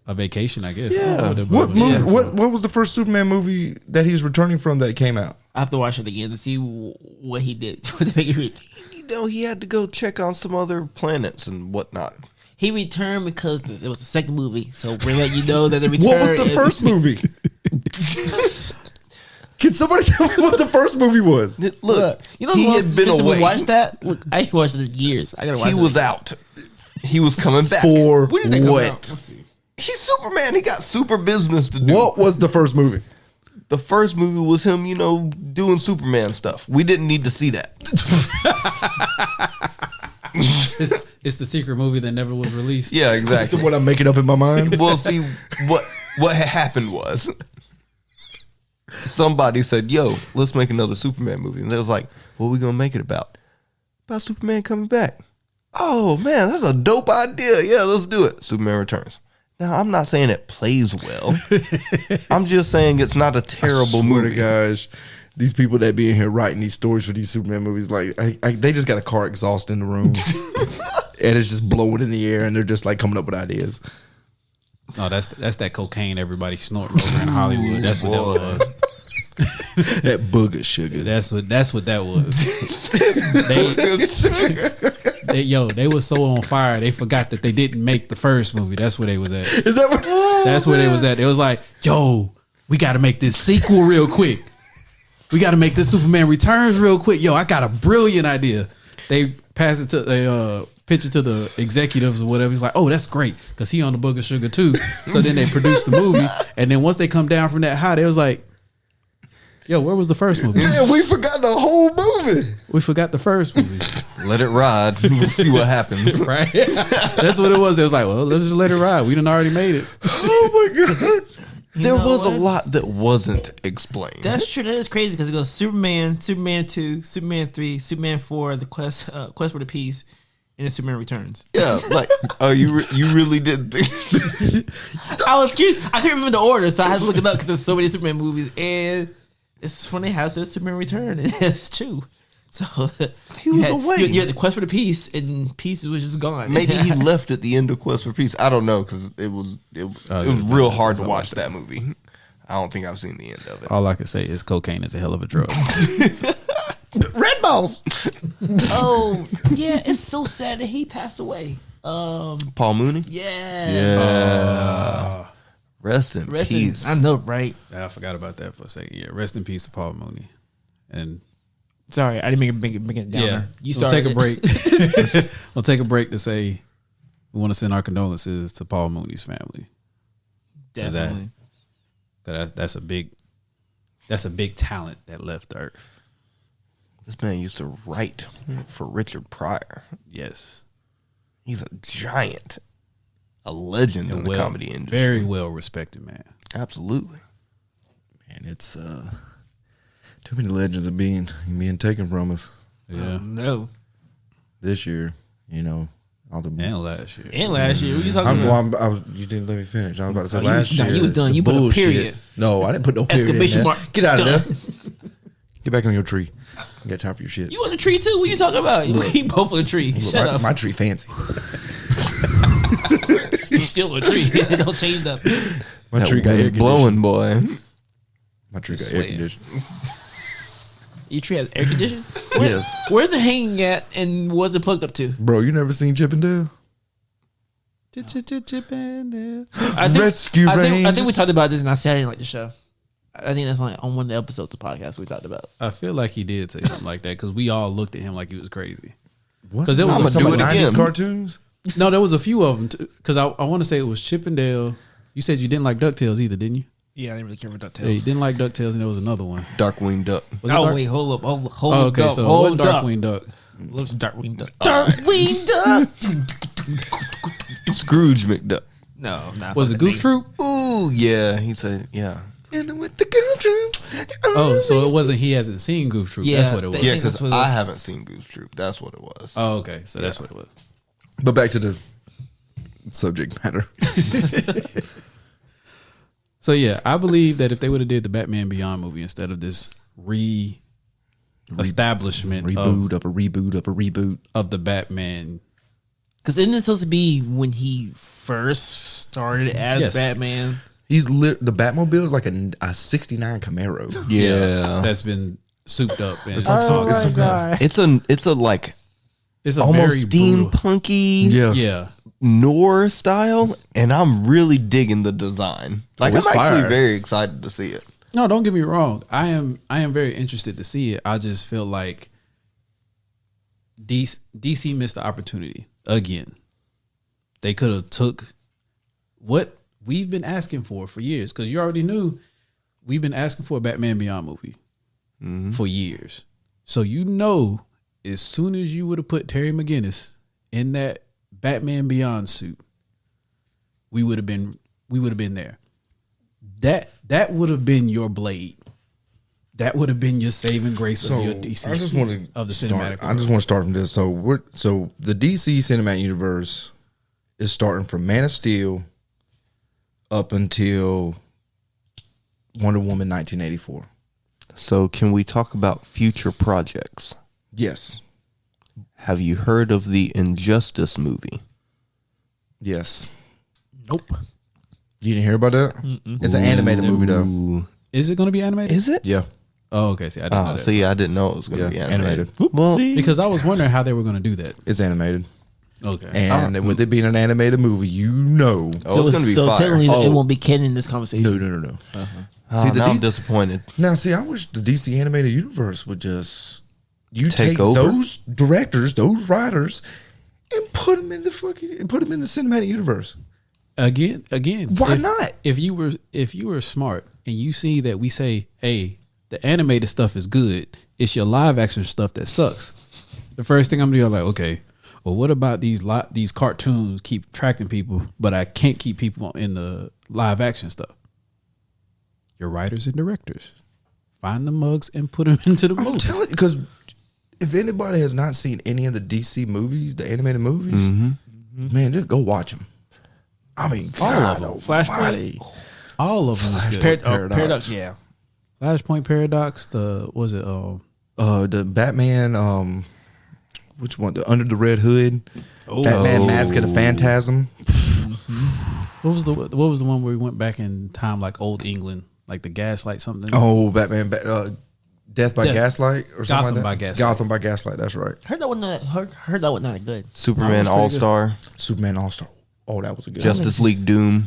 a vacation, I guess. I don't know what What that movie? was. What was the first Superman movie that he's returning from that came out? I have to watch it again to see what he did. To make it real. He had to go check on some other planets and whatnot. He returned because it was the second movie, so we're letting you know that the return. What was the is- first movie? Can somebody tell me what the first movie was? Look, You know, he who had else been recently away. Watched that? Look, I ain't watched it in years. I gotta watch He it. was out. He was coming back. For When did that come out? what? Let's see. He's Superman. He got super business to do. What was the first movie? The first movie was him, doing Superman stuff. We didn't need to see that. It's the secret movie that never was released. Yeah, That's the exactly. one I'm making up in my mind. Well, see, what had happened was somebody said, "Yo, let's make another Superman movie," and they was like, "What are we gonna make it about?" About Superman coming back. Oh man, that's a dope idea. Yeah, let's do it. Superman Returns. Now, I'm not saying it plays well. I'm just saying it's not a terrible Swear to movie. gosh, these people that be in here writing these stories for these Superman movies, like they just got a car exhaust in the room, and it's just blowing in the air, and they're just like coming up with ideas. No, that's that cocaine everybody snorting over in Hollywood. That's what that was. That booger sugar. That's what that was. They was so on fire they forgot that they didn't make the first movie. That's where they was at. Is that what? That's where they was at. It was like, yo, we got to make this sequel real quick. We got to make this Superman Returns real quick. Yo, I got a brilliant idea. They pass it to pitch it to the executives or whatever. He's like, oh, that's great because he on the Booger Sugar too. So then they produced the movie, and then once they come down from that high, they was like, yo, where was the first movie? Damn, we forgot the whole movie. We forgot the first movie. Let it ride. We'll see what happens. Right? That's what it was. It was like, well, let's just let it ride. We done already made it. Oh my god. There was a lot that wasn't explained. That's true. That is crazy because it goes Superman, Superman 2, Superman 3, Superman 4, the quest for the peace, and then Superman Returns. Yeah, like, oh, you really didn't think. I was curious. I couldn't remember the order, so I had to look it up because there's so many Superman movies, and it's funny how it says Superman Return, and it's two. So He was away. You had the quest for the peace, and peace was just gone. Maybe he left at the end of Quest for Peace. I don't know because it was real hard to watch that movie. I don't think I've seen the end of it. All I can say is cocaine is a hell of a drug. Red balls. Oh yeah, it's so sad that he passed away. Paul Mooney? Yeah. Yeah. Rest in peace. I know, right? I forgot about that for a second. Yeah, rest in peace to Paul Mooney. And Sorry, I didn't make it down. yeah, You we'll started take a it. break. We'll take a break to say we want to send our condolences to Paul Mooney's family. Definitely. That's a big talent that left the earth. This man used to write for Richard Pryor. Yes, He's a giant, a legend in the comedy industry. Very well respected man. Absolutely. Man, it's too many legends are being taken from us Yeah, No. this year. You know, all the and last year. And last year, what you talking about? you didn't let me finish. I was about to say Oh, last year. you was done. the You put a bullshit. period. No, I didn't put no period. Exclamation in there. mark. Get out of Done. there. Get back on your tree. I got time for your shit. You on the tree too? What you talking about? We both on the tree. Look, Shut up. my tree fancy. You still on the tree. Don't change nothing. My That tree got air wind blowing, boy. My tree got air Sweating. conditioning. Your tree has air conditioning? Yes, Where's it hanging at and what's it plugged up to? bro. You never seen Chip and Dale? I think, Rescue I think we Rangers. talked about this and I said I didn't like the show. I think that's like on one of the episodes of the podcast we talked about. I feel like he did say something like that because we all looked at him like he was crazy. What? 'Cause it was I'ma some do of it the 90s again. cartoons. No, there was a few of them because I want to say it was Chip and Dale. You said you didn't like DuckTales either, didn't you? Yeah, I didn't really care for Yeah, you didn't like DuckTales, and there was another one. Darkwing Duck. Was it Oh Dark- wait, hold up, hold Oh, okay, up, so it hold wasn't up. Darkwing Duck. Loves Darkwing Duck. Darkwing Duck. Scrooge McDuck. No, not Was it Goof Troop? Ooh, yeah. He said, yeah. And with the Goof Troop. Oh, so it wasn't. He hasn't seen Goof Troop. Yeah, That's what it was. I Yeah, think because that's what it I was. haven't seen Goose Troop. That's what it was. Oh, okay. So that's what it was. But back to the subject matter. So yeah, I believe that if they would have did the Batman Beyond movie instead of this establishment Reboot of a reboot of a reboot. of the Batman. Because isn't it supposed to be when he first started as Yes. Batman? He's the Batmobile is like a '69 Camaro. Yeah. That's been souped up. And It's like some- it's some- It's a like it's a almost very brutal. steampunky Yeah. Yeah. noir style, and I'm really digging the design. Like it's I'm actually fire. very excited to see it. No, don't get me wrong. I am very interested to see it. I just feel like DC missed the opportunity again. They could have took what we've been asking for years, because you already knew we've been asking for a Batman Beyond movie for years. So as soon as you would have put Terry McGinnis in that Batman Beyond suit, we would have been there. That would have been your Blade. That would have been your saving grace So of your DC. I just want to of the start. cinematic. I just want to start from this. So the DC cinematic universe is starting from Man of Steel up until Wonder Woman 1984. So can we talk about future projects? Yes. Have you heard of the Injustice movie? Yes. Nope. You didn't hear about that? It's an animated movie though. Ooh. Is it going to be animated? Is it? Yeah. Oh, okay. See, I didn't know that. See, I didn't know it was going to be Yeah, animated. animated. Well, Because I was wondering how they were going to do that. It's animated. Okay. And with it being an animated movie, you know. oh, it's going to be fire. technically, Oh. it won't be canon in this conversation. No. Oh, See, the now I'm DC disappointed. Now, see, I wish the DC animated universe would just Take take over? those directors, those writers, and put them in the cinematic universe. Again. Why if- not? If you were smart and you see that we say, hey, the animated stuff is good, it's your live action stuff that sucks. The first thing I'm gonna do, I'm like, okay, well, what about these cartoons keep attracting people, but I can't keep people in the live action stuff? Your writers and directors, find the mugs and put them into the I'm movie. telling you, because if anybody has not seen any of the DC movies, the animated movies, man, just go watch them. I mean, God, of them. Flashpoint. All of them is good. Paradox. Yeah. Flashpoint Paradox. the Batman, which one? The Under the Red Hood, Batman Mask of the Phantasm. What was the one where we went back in time, like old England, like the Gaslight something? Oh, Batman, Death by Death- Gaslight or something Gotham like that. by Gaslight. Gotham by Gaslight. That's right. Heard that one. Heard that one not good. Superman That was All pretty Star, Superman All Star. Oh, that was a good. Justice League Doom.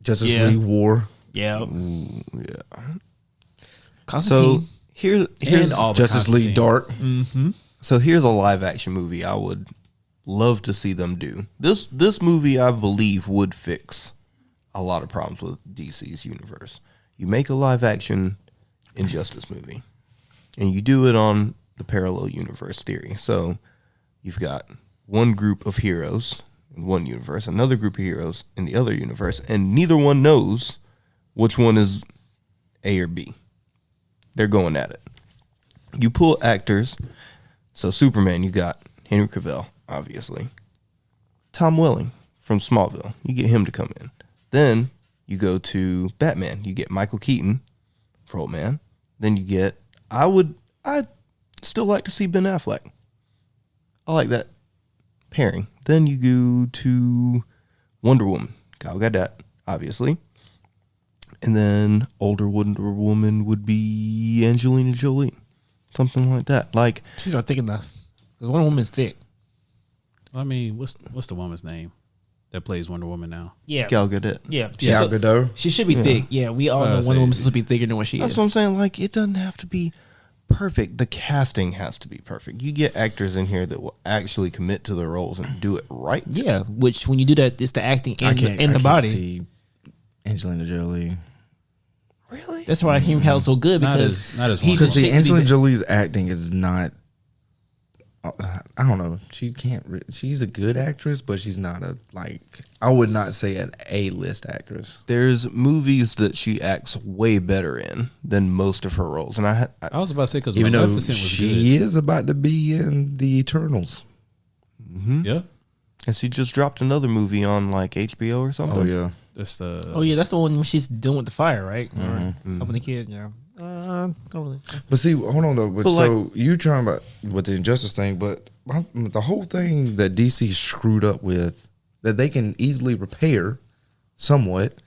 Justice Yeah. League War. Yeah. Yeah. So Constantine. here's all the Justice League Constantine. Dark. So here's a live action movie I would love to see them do. This movie I believe would fix a lot of problems with DC's universe. You make a live action Injustice movie and you do it on the parallel universe theory. So you've got one group of heroes in one universe, another group of heroes in the other universe, and neither one knows which one is A or B. They're going at it. You pull actors. So Superman, you got Henry Cavill, obviously. Tom Welling from Smallville. You get him to come in. Then you go to Batman. You get Michael Keaton for Old Man. Then you get I'd still like to see Ben Affleck. I like that pairing. Then you go to Wonder Woman. Gal Gadot, obviously. And then older Wonder Woman would be Angelina Jolie. Something like that. Like, She's not thick enough. Because one woman's thick. I mean, what's the woman's name that plays Wonder Woman now? Yeah. Gal Gadot. Yeah. Gal Gadot. She should be thick. Yeah. We all know say Wonder Woman's it. supposed to be thicker than what she That's is. what I'm saying. Like, it doesn't have to be perfect. The casting has to be perfect. You get actors in here that will actually commit to their roles and do it right. Yeah. Which when you do that, it's the acting and the, I the can't body. see Angelina Jolie. Really? That's why Henry Cavill's so good Not because as- not as he's Wonder Because a see, shit to be Angelina bad. Jolie's acting is not. I don't know. She can't. She's a good actress, but she's not a like. I would not say an A-list actress. There's movies that she acts way better in than most of her roles. And I I was about to say because Even though Maleficent was she is about to be in the Eternals. good. Yeah, and she just dropped another movie on like HBO or something. Oh yeah. that's the. Oh yeah, that's the one when she's dealing with the fire, right? Or helping the kid. Yeah. Don't really. But see, hold on though. But But, so you trying about with the injustice thing, but the whole thing that DC screwed up with that they can easily repair somewhat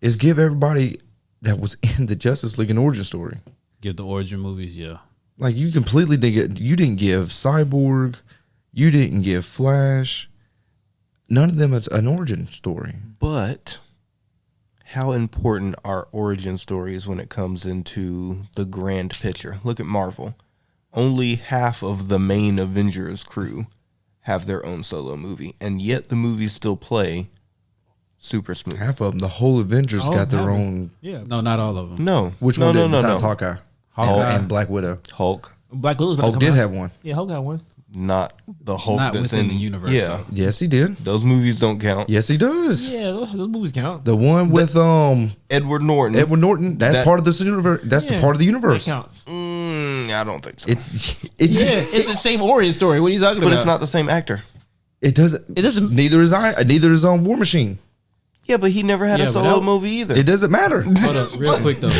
is give everybody that was in the Justice League an origin story. Give the origin movies, yeah. Like you completely didn't give Cyborg, you didn't give Flash. None of them is an origin story. But how important are origin stories when it comes into the grand picture? Look at Marvel. Only half of the main Avengers crew have their own solo movie, and yet the movies still play super smooth. Half of them, the whole Avengers got their half of own. Yeah. No, not all of them. No. Which no, one no, did no, besides no. Hawkeye? Hawkeye. And Black Widow. Hulk. Black Widow's about Hulk to did come out. have one. Yeah, Hulk got one. Not the Hulk Not that's within in the universe, Yeah. though. Yes, he did. Those movies don't count. Yes, he does. Yeah, those movies count. The one with Edward Norton. Edward Norton. That's That- part of this universe. That's the Yeah, part of the universe. That counts. I don't think so. It's Yeah, it's the same origin story. What are you talking but about? it's not the same actor. it doesn't. It doesn't. Neither is War Machine. Yeah, but he never had Yeah, a but solo that- movie either. It doesn't matter. Hold up, real quick though.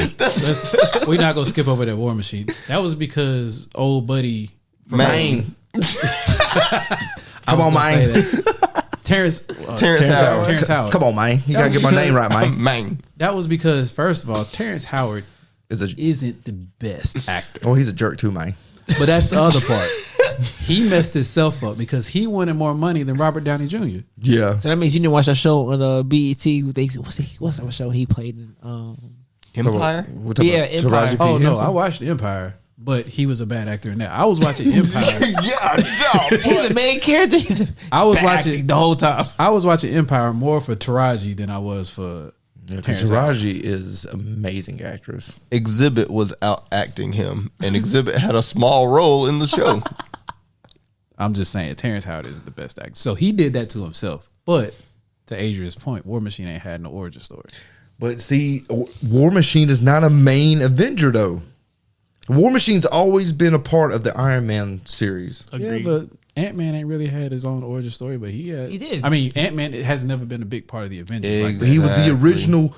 We're not gonna skip over that War Machine. That was because old buddy. Maine. Come on, man. man. Terrence Howard. Terrence Howard. Come on, man. You gotta get my name right, man. Man. That was because first of all, Terrence Howard isn't the best actor. Oh, he's a jerk too, man. But that's the other part. He messed himself up because he wanted more money than Robert Downey Jr. Yeah. So that means you didn't watch that show on BET. What's that show he played in? Empire? We're talking Yeah, about Empire. Taraji P. Oh no, Henson? I watched Empire, but he was a bad actor in that. I was watching Empire. He's the main character. I was Bad watching acting the whole time. I was watching Empire more for Taraji than I was for Terrence Howard. Taraji is amazing actress. Exhibit was out acting him, and Exhibit had a small role in the show. I'm just saying Terrence Howard is the best actor. So he did that to himself. But to Adrian's point, War Machine ain't had no origin story. But see, War Machine is not a main Avenger, though. War Machine's always been a part of the Iron Man series. Agreed. Yeah, but Ant-Man ain't really had his own origin story, but he did. I mean, Ant-Man has never been a big part of the Avengers. Like He was the Exactly. original.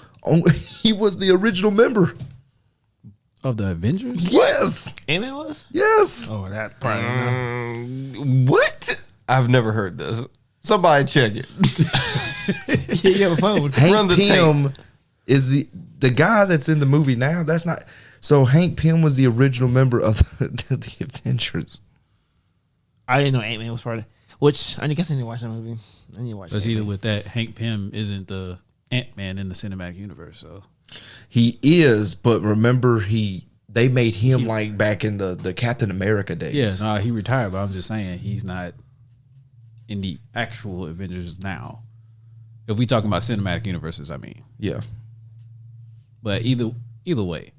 He was the original member. of the Avengers? Yes, Ant-Man was? yes. Oh, that part. What? I've never heard this. Somebody check it. You have a phone. Run Hank the Pym is the guy that's in the movie now. That's not. So Hank Pym was the original member of the Avengers. I didn't know Ant-Man was part of it. Which, I guess I didn't watch that movie. I need to watch Because Ant-Man. either with that, Hank Pym isn't the Ant-Man in the cinematic universe. So He is, but remember they made him like back in the Captain America days. yeah, no, he retired, but I'm just saying he's not in the actual Avengers now. If we talking about cinematic universes, I mean. Yeah. But either way,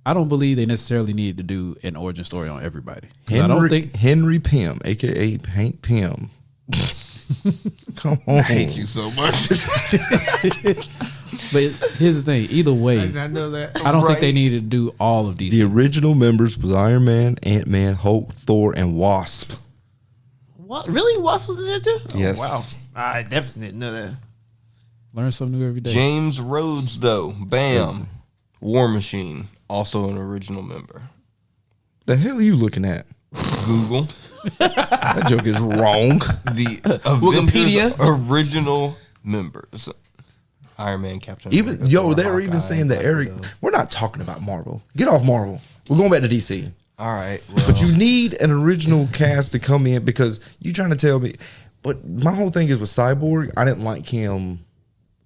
I don't believe they necessarily need to do an origin story on everybody. 'Cause I don't think. Henry Pym, aka Hank Pym. Come on. I hate you so much. But here's the thing: either way, I know that. I don't think they needed to do all of these. The original members was Iron Man, Ant-Man, Hulk, Thor, and Wasp. What? Really? Wasp was in there too? Yes. Oh, wow. I definitely didn't know that. Learn something new every day. James Rhodes, though. Bam. War Machine, also an original member. The hell are you looking at? Google. That joke is wrong. The Wikipedia. Avengers original members. Iron Man, Captain Even America, yo, Thor, they're even Hawkeye, saying that Black Eric. Widow. We're not talking about Marvel. Get off Marvel. We're going back to DC. All right. But you need an original cast to come in because you trying to tell me. But my whole thing is with Cyborg. I didn't like him.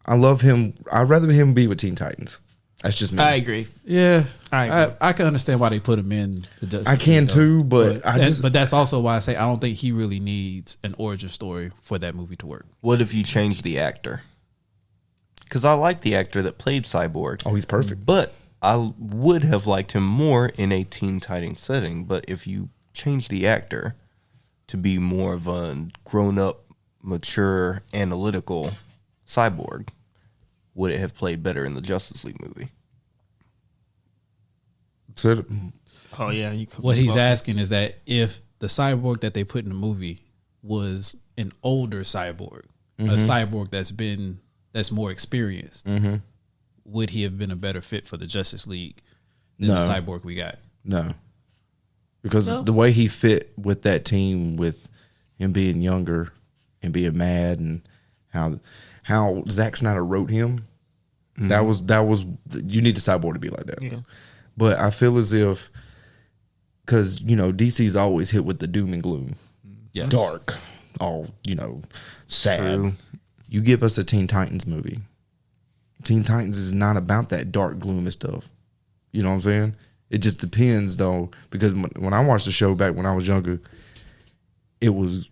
I love him. I'd rather him be with Teen Titans. That's just me. I agree. Yeah, I agree. I can understand why they put him in. The Justice I can League, though. too, but I just. but that's also why I say I don't think he really needs an origin story for that movie to work. What if you change the actor? Because I like the actor that played Cyborg. Oh, he's perfect. But I would have liked him more in a Teen Titans setting. But if you change the actor to be more of a grown-up, mature, analytical Cyborg, would it have played better in the Justice League movie? Oh, yeah. You could What he's asking is that if the cyborg that they put in the movie was an older cyborg, a cyborg that's more experienced, would he have been a better fit for the Justice League than No. the cyborg we got? No. Because No? the way he fit with that team, with him being younger and being mad, and how Zack Snyder wrote him, that was you need a Cyborg to be like that. Yeah. But I feel as if, because DC's always hit with the doom and gloom, Yes. dark, all sad. True. You give us a Teen Titans movie. Teen Titans is not about that dark, gloomy stuff. You know what I'm saying? It just depends, though, because when I watched the show back when I was younger, it was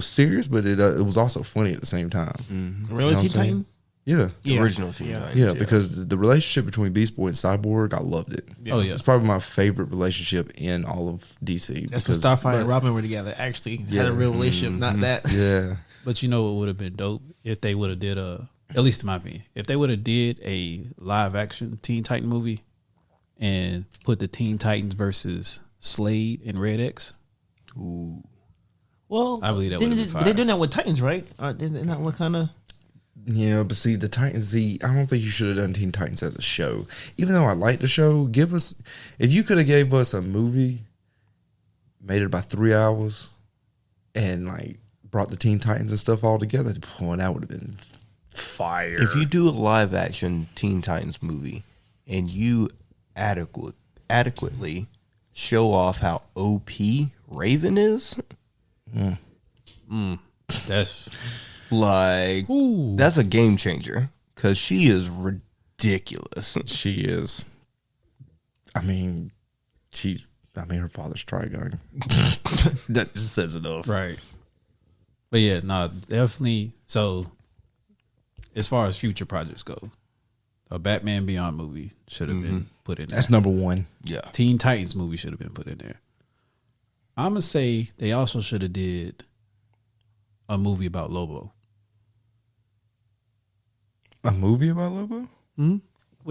serious, but it was also funny at the same time. Really, You know what Teen I'm saying? Titan? Yeah, Yeah. Original Teen Yeah. Titans. yeah, because the relationship between Beast Boy and Cyborg, I loved it. Oh yeah. It's probably my favorite relationship in all of DC. That's when Starfire and Robin were together. Actually, had a real relationship, not that. Yeah, But you know what would have been dope if they would have did at least in my opinion, if they would have did a live action Teen Titan movie and put the Teen Titans versus Slade and Red X. Well, I believe that they- would've been they- fire. They're doing that with Titans, right? They're not what kind of? Yeah, but see, the Titans. I don't think you should have done Teen Titans as a show. Even though I like the show, if you could have gave us a movie, made it about 3 hours, and like brought the Teen Titans and stuff all together, boy, that would have been fire. If you do a live action Teen Titans movie and you adequately show off how OP Raven is, That's like that's a game changer because she is ridiculous. She is. I mean, her father's Trigon. That just says enough. right. But yeah, no, definitely. So, as far as future projects go, a Batman Beyond movie should have been put in there. That's number one. Yeah, Teen Titans movie should have been put in there. I'm gonna say they also should have did a movie about Lobo. A movie about Lobo? Wouldn't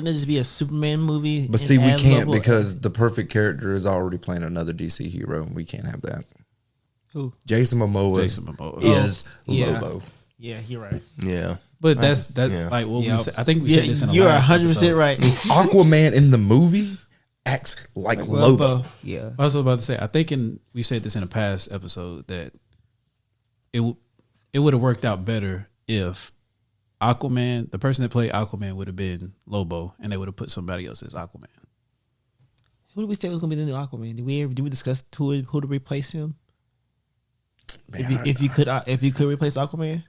it just be a Superman movie? But and see, we add can't Lobo? because the perfect character is already playing another DC hero, and we can't have that. Who? Jason Momoa, Jason Momoa. is yeah. Lobo. Yeah, you're right. yeah. But that's Yeah. like what Yep. we said. I think we said this in a You're last 100% episode. right. Aquaman in the movie acts like Lobo. Yeah. I was about to say, I think we said this in a past episode that it would have worked out better if Aquaman, the person that played Aquaman, would have been Lobo, and they would have put somebody else as Aquaman. Who did we say was going to be the new Aquaman? Did we discuss who to replace him? Man, If you could replace Aquaman?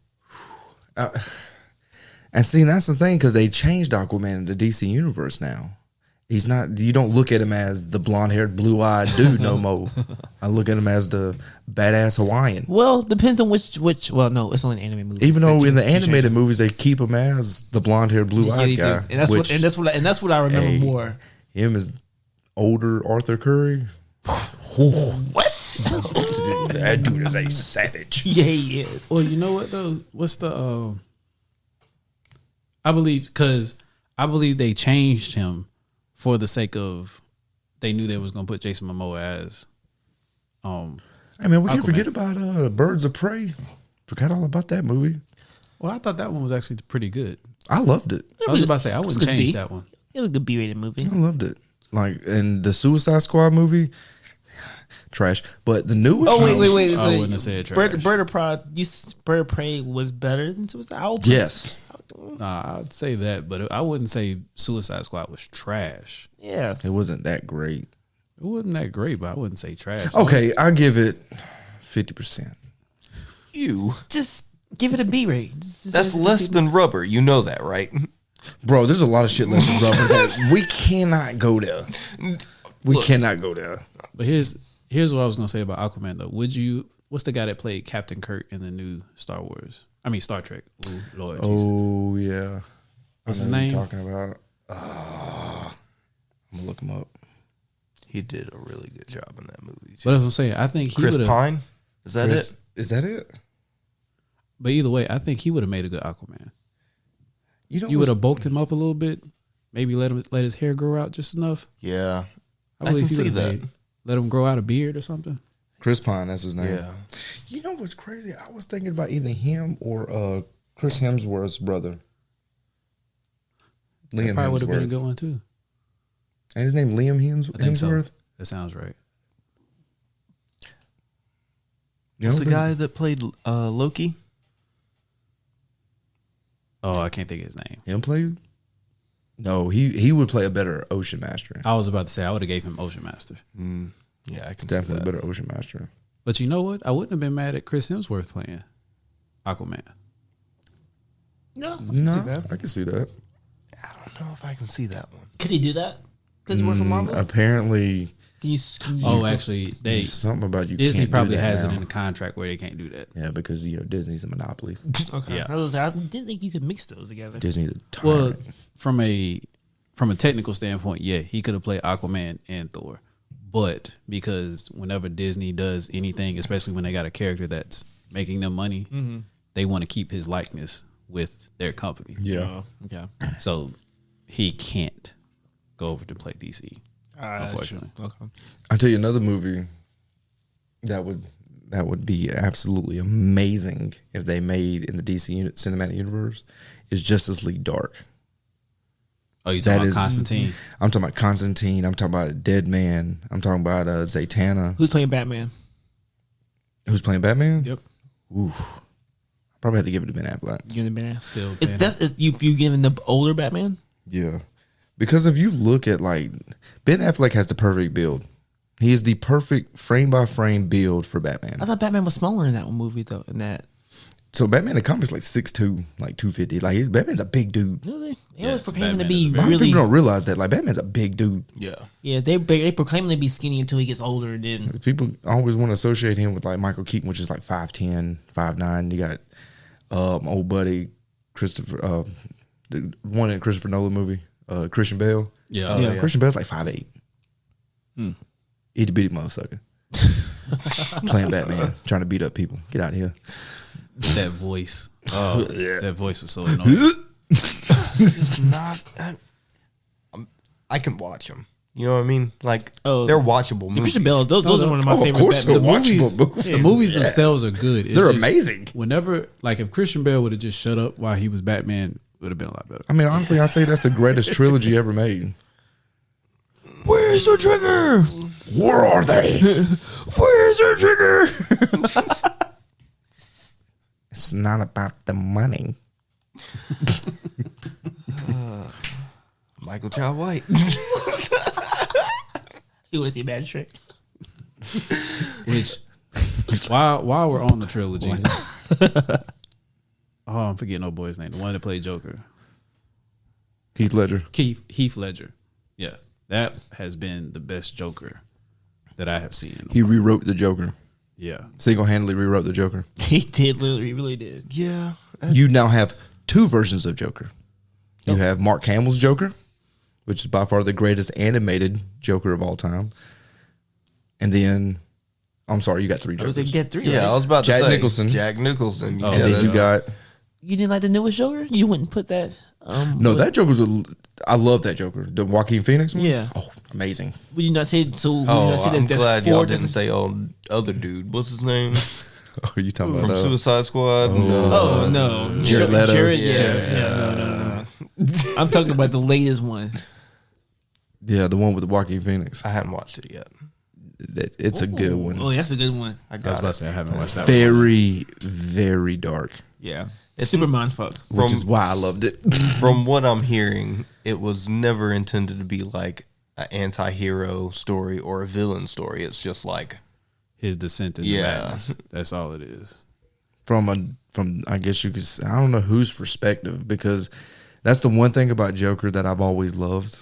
and see, that's the thing because they changed Aquaman in the DC universe now. He's not. You don't look at him as the blonde-haired, blue-eyed dude no more. I look at him as the badass Hawaiian. Well, depends on which. Well, no, it's only an anime movie. Even though They in the change- animated movies they keep him as the blonde-haired, Yeah, blue-eyed they do. guy, And that's what I remember Hey. more. him is older Arthur Curry. What? That dude is a savage. Yeah, he is. Well, you know what though? What's the? I believe they changed him for the sake of they knew they was gonna put Jason Momoa as. I mean, we can't Aquaman. forget about Birds of Prey. Forgot all about that movie. Well, I thought that one was actually pretty good. I loved it. I was about to say I was wouldn't good change B. that one. It was a good B-rated movie. I loved it. Like in the Suicide Squad movie, trash. But the newest. Oh wait. I So wouldn't have said trash. Bird of Prey was better than Suicide. Yes. Nah, I'd say that, but I wouldn't say Suicide Squad was trash. Yeah. It wasn't that great. It wasn't that great, but I wouldn't say trash. Okay, I give it 50%. You. Just give it a B rate. That's less than Rubber. You know that, right? Bro, there's a lot of shit less than rubber that we cannot go there. We cannot go there. But here's what I was gonna say about Aquaman though. What's the guy that played Captain Kirk in the new Star Trek? Ooh, Lord Jesus. Oh, yeah. What's I his know who name? you're talking about. I'm going to look him up. He did a really good job in that movie. But as I'm saying, I think he Chris would have. Pine? Is that Chris- it? Is that it? But either way, I think he would have made a good Aquaman. You know You what? would have bulked him up a little bit, maybe let his hair grow out just enough. Yeah. I believe can he see would've that. let him grow out a beard or something. Chris Pine, that's his name. Yeah. You know what's crazy? I was thinking about either him or Chris Hemsworth's brother. Liam Probably would have been a Hemsworth. good one too. And his name Liam I think so. Hemsworth? That sounds right. You What's don't the think- guy that played Loki? Oh, I can't think of his name. Him play? No, he would play a better Ocean Master. I was about to say I would have gave him Ocean Master. Yeah, I can Definitely see that. better Ocean Master. But you know what? I wouldn't have been mad at Chris Hemsworth playing Aquaman. No. No, I can see that. I don't know if I can see that one. Could he do that? Because he worked for Marvel? Apparently, Can you, Oh, actually, there's something about you. Disney can't do probably that has now. it in the contract where they can't do that. Yeah, because Disney's a monopoly. okay. Yeah. I didn't think you could mix those together. Disney's a Well, tyrant. from a technical standpoint, yeah, he could have played Aquaman and Thor. But because whenever Disney does anything, especially when they got a character that's making them money, they want to keep his likeness with their company. Yeah. Okay. So he can't go over to play DC. Unfortunately. Okay. I'll tell you another movie that would that would be absolutely amazing if they made in the DC cinematic universe is Justice League Dark. Oh, you talking about Constantine? I'm talking about Constantine. I'm talking about Dead Man. I'm talking about Zatanna. Who's playing Batman? Who's playing Batman? Yep. Ooh, probably have to give it to Ben Affleck. Giving the Batman. Still, Is you giving the older Batman? Yeah, because if you look at like Ben Affleck has the perfect build. He is the perfect frame by frame build for Batman. I thought Batman was smaller in that one movie though. In that, So Batman in the comics like 6'2", like 250. Like Batman's a big dude. really, they Yes, always proclaim him to Batman be is a A lot of really. people don't realize that. Like Batman's a big dude. Yeah. Yeah, they proclaim him to be skinny until he gets older, and then People always want to associate him with like Michael Keaton, which is like 5'10", 5'9". You got old buddy Christopher, the one in Christopher Nolan movie, Christian Bale. Yeah. Christian Bale's like 5'8". Itty bitty motherfucker. Playing Batman, trying to beat up people. Get out of here. That voice. Oh, that voice was so annoying. It's just not. I can watch them. You know what I mean? Like, they're watchable movies. Christian Bale. Those are one of my Oh, of favorite course Batman. they're movies, watchable movies. the movies Yes. themselves are good. It's They're just amazing. Whenever, like, if Christian Bale would have just shut up while he was Batman, it would have been a lot better. I mean, honestly, I say that's the greatest trilogy ever made. Where's the trigger? Where are they? Where's the trigger? It's not about the money. Michael Child White. He would see a bad trick. Which, while we're on the trilogy, I'm forgetting no boy's name. The one that played Joker, Heath Ledger. Heath Ledger. Yeah, that has been the best Joker that I have seen. He rewrote the Joker. Yeah, Single-handedly rewrote the Joker. He did, literally, he really did. Yeah. You now have two versions of Joker. You have Mark Hamill's Joker, which is by far the greatest animated Joker of all time. And then, I'm sorry, you got three I was Jokers. like, get three. Yeah, I right? was about to Jack say Nicholson. Jack Nicholson. Oh, And then you got You didn't like the newest Joker? You wouldn't put that. no. That Joker's I love that Joker, the Joaquin Phoenix one. Yeah. Oh, amazing. Would you not say so? Would you Oh, not say I'm there's glad four y'all didn't different- say other dude. What's his name? Oh, you talking From about Suicide Squad? Oh no, Jared Leto. Jared, Yeah. no. I'm talking about the latest one. Yeah, the one with the Joaquin Phoenix. I haven't watched it yet. It's a good one. Oh, that's a good one. I I was got about it. to say I haven't watched that. Very, very dark, Yeah, it's super mind fuck. which is why I loved it. From what I'm hearing, it was never intended to be like an anti-hero story or a villain story. It's just like His descent into Yeah. madness. That's all it is. from I guess you could I don't know whose perspective, because that's the one thing about Joker that I've always loved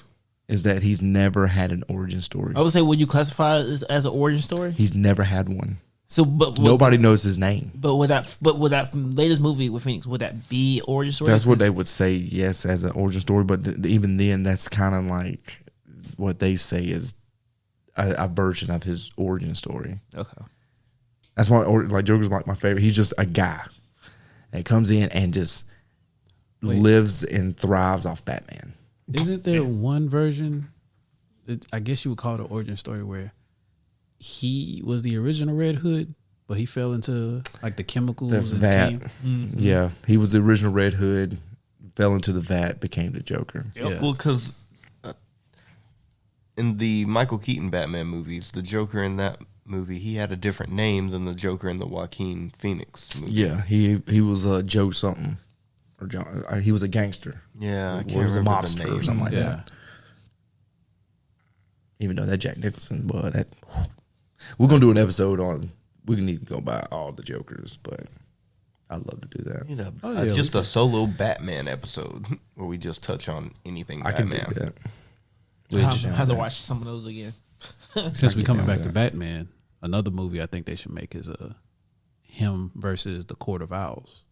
is that he's never had an origin story. I would say, would you classify it as an origin story? He's never had one. So, but Nobody knows his name. But with that latest movie with Phoenix, would that be origin story? That's what they would say, yes, as an origin story. But even then, that's kind of like what they say is a version of his origin story. Okay. That's why, like, Joker's like my favorite. He's just a guy that comes in and just lives and thrives off Batman. Isn't there one version? I guess you would call it an origin story where he was the original Red Hood, but he fell into like the chemicals. The and vat. came- Yeah, he was the original Red Hood, fell into the vat, became the Joker. Yeah. Well, because in the Michael Keaton Batman movies, the Joker in that movie, he had a different name than the Joker in the Joaquin Phoenix movie. Yeah, he was Joe something, or John. He was a gangster. Yeah, I Or can't he was a remember mobster the or name. something like Yeah. that. Even though that Jack Nicholson, but that we're gonna do an episode on. We need to go by all the Jokers, but I'd love to do that. You know, Oh, yeah, we just a solo Batman episode where we just touch on anything I can Batman. do that. Which, I have to watch some of those again. since we get coming down back with to Batman, another movie I think they should make is him versus the Court of Owls.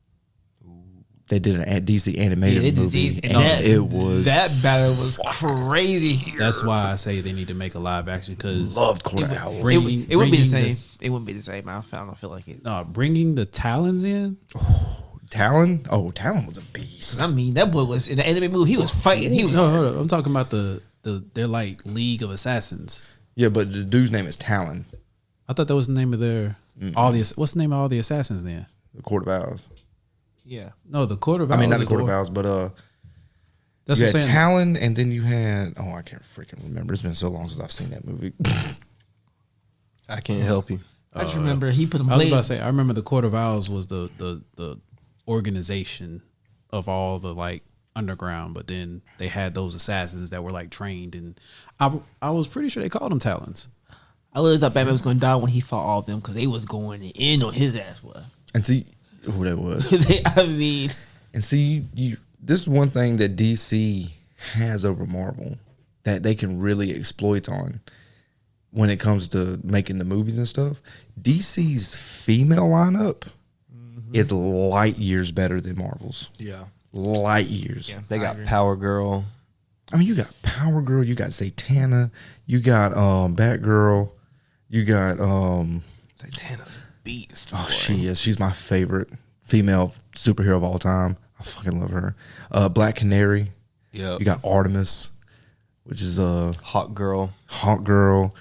They did an DC animated movie, and it was that battle was crazy. That's why I say they need to make a live action because loved Court of Owls. It wouldn't be the same. It wouldn't be the same. I don't feel like it. Bringing the Talons in. Talon. Oh, Talon was a beast. I mean, that boy was in the anime movie. He was fighting. He was. No, hold up. I'm talking about they're like League of Assassins. Yeah, but the dude's name is Talon. I thought that was the name of their. all the what's the name of all the assassins then? The Court of Owls. Yeah. No, the Court of Owls. I mean, not the is Court of Owls, but That's you what had I'm saying. Talon, and then you had I can't freaking remember. It's been so long since I've seen that movie. I can't help you. I just remember he put them. I was about to say. I remember the Court of Owls was the organization of all the like underground, but then they had those assassins that were like trained, and I was pretty sure they called them Talons. I really thought Batman was going to die when he fought all of them because they was going in on his ass. Boy. And see who that was. I mean, And see, this is one thing that DC has over Marvel that they can really exploit on when it comes to making the movies and stuff. DC's female lineup is light years better than Marvel's. Yeah. Light years. Yeah. They I got agree. Power Girl. I mean, you got Power Girl, you got Zatanna, you got Batgirl, you got Zatanna's beast. oh, boy. she is. She's my favorite female superhero of all time. I fucking love her. Black Canary. Yep. You got Artemis, which is Hawk Girl, Hawk Girl,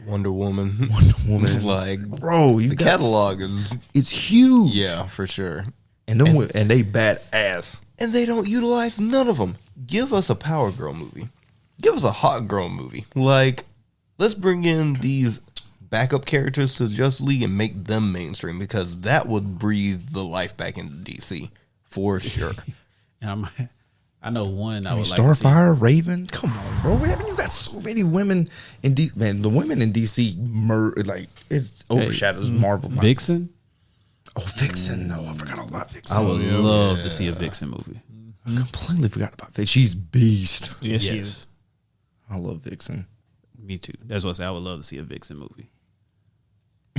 Wonder Woman. Wonder Woman. Like, Bro, you the got catalog is, it's huge. yeah, for sure. And they badass. And they don't utilize none of them. Give us a Power Girl movie. Give us a Hot Girl movie. Like, let's bring in these backup characters to Justice League and make them mainstream, because that would breathe the life back into DC for sure. And I know one I would like to see. Starfire, Raven. Come on, bro. I mean, you got so many women in DC. Man, the women in DC it overshadows Marvel. Vixen. Oh, Vixen. No, I forgot all about Vixen. I would love to see a Vixen movie. I completely forgot about Vixen. She's beast. yes, she is. I love Vixen. Me too. That's what I say. I would love to see a Vixen movie.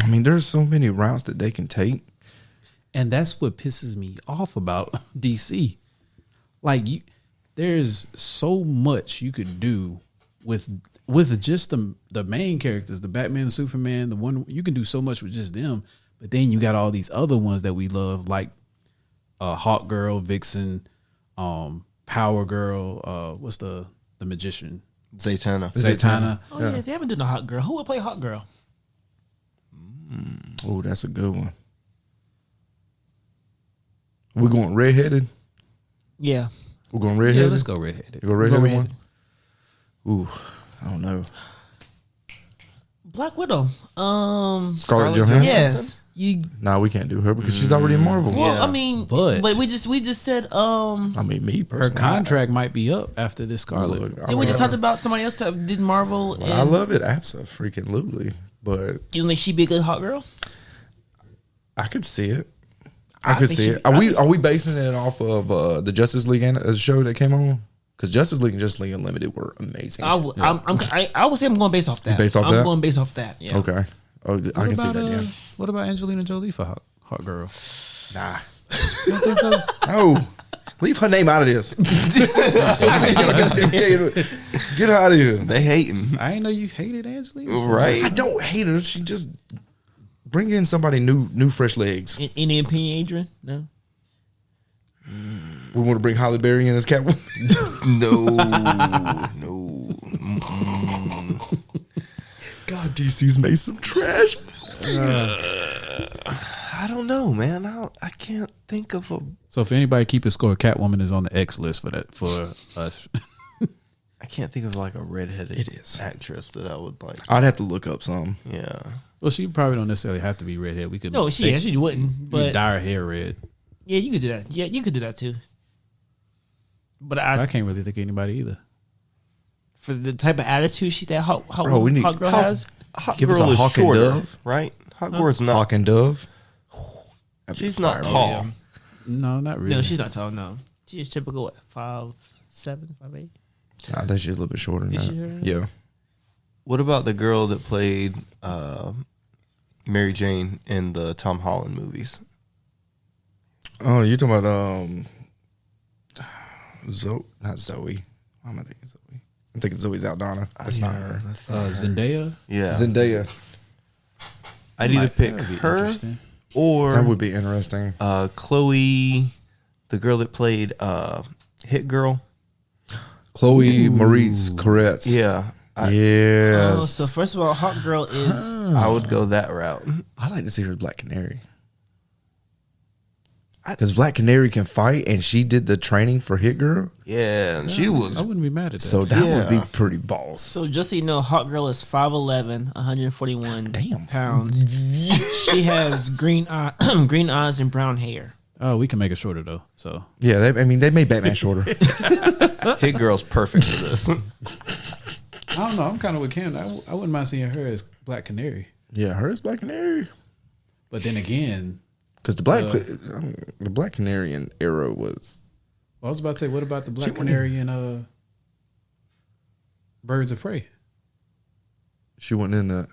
I mean, there's so many routes that they can take. And that's what pisses me off about DC. Like, there's so much you could do with just the main characters, the Batman, the Superman, the one you can do so much with just them. But then you got all these other ones that we love, like Hawk Girl, Vixen, Power Girl. What's the magician? Zatanna. Zatanna. Oh yeah, they haven't done a Hot Girl. Who would play Hot Girl? Oh, that's a good one. We're going redheaded. Yeah. We're going Yeah, redheaded. let's go redheaded. You go redheaded one. redheaded. Ooh, I don't know. Black Widow. Scarlett Scarlett Johansson. Yes. You. Nah, we can't do her because she's already in Marvel. Well, Yeah. I mean, But- we just said I mean, me Her personally. contract might be up after this Scarlet. Look, Then we just talked about somebody else that did Marvel. And I love it, absolutely. But You think she'd be a good Hot Girl? I could see it. I I could think see she- it. Are we basing it off of the Justice League show that came on? Because Justice League and Justice League Unlimited were amazing. I would say I'm going based off that. Based off I'm that? going based off that. Yeah. Okay. Oh, I can see that. Yeah. What about Angelina Jolie for Hot Girl? Nah. You don't think so? No. Leave her name out of this. Get out of here. They hating. I didn't know you hated Angelina. so- Right. I don't hate her. She just bring in somebody new, fresh legs. Any opinion, Adrian? No. We want to bring Holly Berry in as Catwoman. No. God, DC's made some trash. I don't know, man. I can't think of a. So if anybody keeping score, Catwoman is on the X list for us. I can't think of like a redheaded It is. actress that I would like. I'd have to look up some. Yeah. Well, she probably don't necessarily have to be redhead. We could No, she actually wouldn't. we But dye her hair red. yeah, you could do that. Yeah, you could do that too. But I can't really think of anybody either. for the type of attitude that hot Bro, we need- Hot Girl Hawk- has. Hot Give us Girl a is Hawk and shorter, Dove. right? Hot Girl's not. Hawk and Dove. She's not Fire. tall. No, not really. No, she's not tall. No, she's typical. What, 5'7", 5'8"? Nah, that's just a little bit shorter than Is that. she shorter? Yeah. What about the girl that played Mary Jane in the Tom Holland movies? Oh, you're talking about Zoe? Not Zoe. Why am I thinking Zoe? I'm thinking Zoe Saldana. That's not her. Zendaya. Yeah. Zendaya. I'd either pick That'd be her interesting. or That would be interesting. Chloe, the girl that played Hit Girl. Chloe Maurice Koretz. Yeah. Yes. Oh, so first of all, Hawk Girl is I would go that route. I like to see her as Black Canary. Because Black Canary can fight, and she did the training for Hit Girl. Yeah, and she I was. wouldn't be mad at that. So that would be Yeah. pretty boss. so just so you know, Hawk Girl is 5'11", 141 Damn. pounds. She has green green eyes and brown hair. Oh, we can make it shorter though. So Yeah, they made Batman shorter. Hit Girl's perfect for this. I don't know. I'm kind of with Ken. I wouldn't mind seeing her as Black Canary. Yeah, her is Black Canary. But then again, Because the Black Canary in Arrow was. I was about to say, what about the Black She wouldn't- Canary in Birds of Prey? She wasn't in the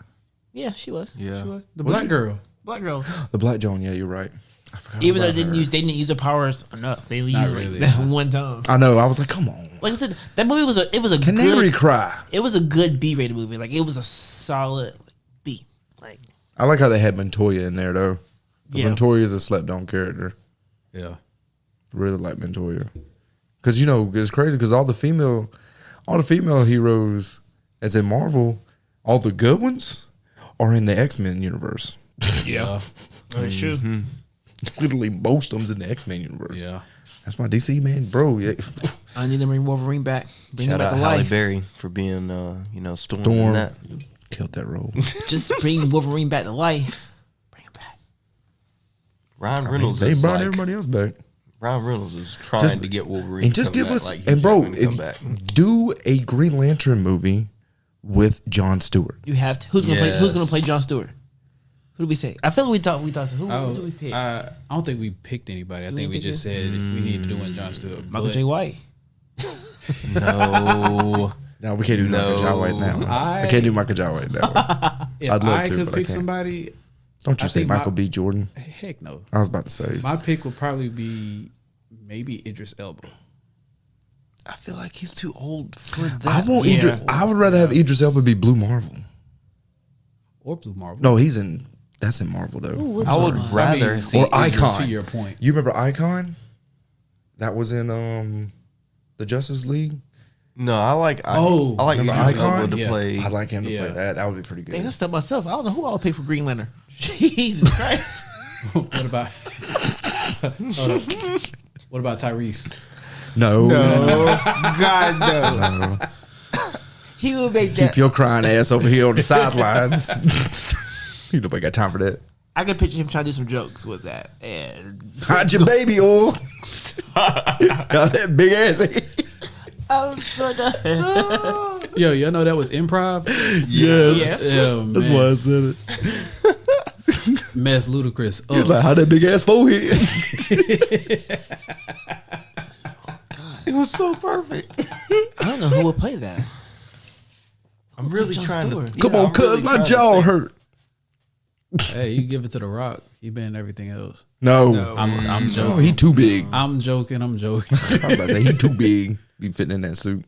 Yeah, she was. Yeah. She was? The Was Black she? girl. Black Girl. Black Joan. Yeah, you're right. I forgot Even though about they her. they didn't use her powers enough. They used really. that one time. I know. I was like, come on, Like I said, that movie was a Canary good, Cry. it was a good B-rated movie. Like it was a solid B. Like I like how they had Montoya in there though. Yeah. Montoya is a slept on character. Yeah. Really like Montoya. Because it's crazy because all the female heroes as in Marvel, all the good ones are in the X-Men universe. Yeah. that's true. Literally most of them's in the X-Men universe. Yeah. That's my DC man, bro. Yeah. I need to bring Wolverine back. Bring Shout him out back to Halle life. Berry for being, Storm. Storm. In that. Killed that role. Just bring Wolverine back to life. Bring him back. Ryan Reynolds They is brought like, everybody else back. Ryan Reynolds is trying to get Wolverine And just to come give back, us like, and bro, Jackman come back. do a Green Lantern movie with Jon Stewart. You have to. Who's gonna play? Who's gonna Yes. play Jon Stewart? Who do we say? I feel like we thought. Who do we pick? I don't think we picked anybody. I we think we pick just said we need to do one John Stewart. Michael But J. White. No. No, we can't do Michael J. White now. I can't do Michael J. White now. If I'd love I to, could but I pick can't. somebody, Don't you I say think Michael my- B. Jordan. heck no. I was about to say. My pick would probably be maybe Idris Elba. I feel like he's too old for that. I want Yeah. Idris. I would rather have Idris Elba be Blue Marvel. Or Blue Marvel. No, that's in Marvel though. I would rather I mean, see Or Idris- Icon. To your point. You remember Icon? That was in the Justice League. No, I like. Oh, I like remember Idris Icon? Elba to Yeah. play. I'd like him to Yeah. play that. That would be pretty good. Dang, I stuck myself. I don't know who I would pick for Green Lantern. Jesus Christ. What about Hold up. What about Tyrese? No, God no. He would make that. keep your crying ass over here on the sidelines. You nobody got time for that. I could picture him trying to do some jokes with that. And Hide your baby oil. Got that big ass head. I'm so done. Yo, y'all know that was improv? Yes. Yeah, That's man. why I said it. Mess ludicrous. He was like, how that big ass forehead? It was so perfect. I don't know who would play that. I'm really Jon trying Stewart. to. Come yeah, on, I'm cuz really my trying to jaw think. hurt. Hey, you give it to The Rock. He been in everything else. No, I'm no, joking. he too big. I'm joking. I was about to say he too big. Be fitting in that suit.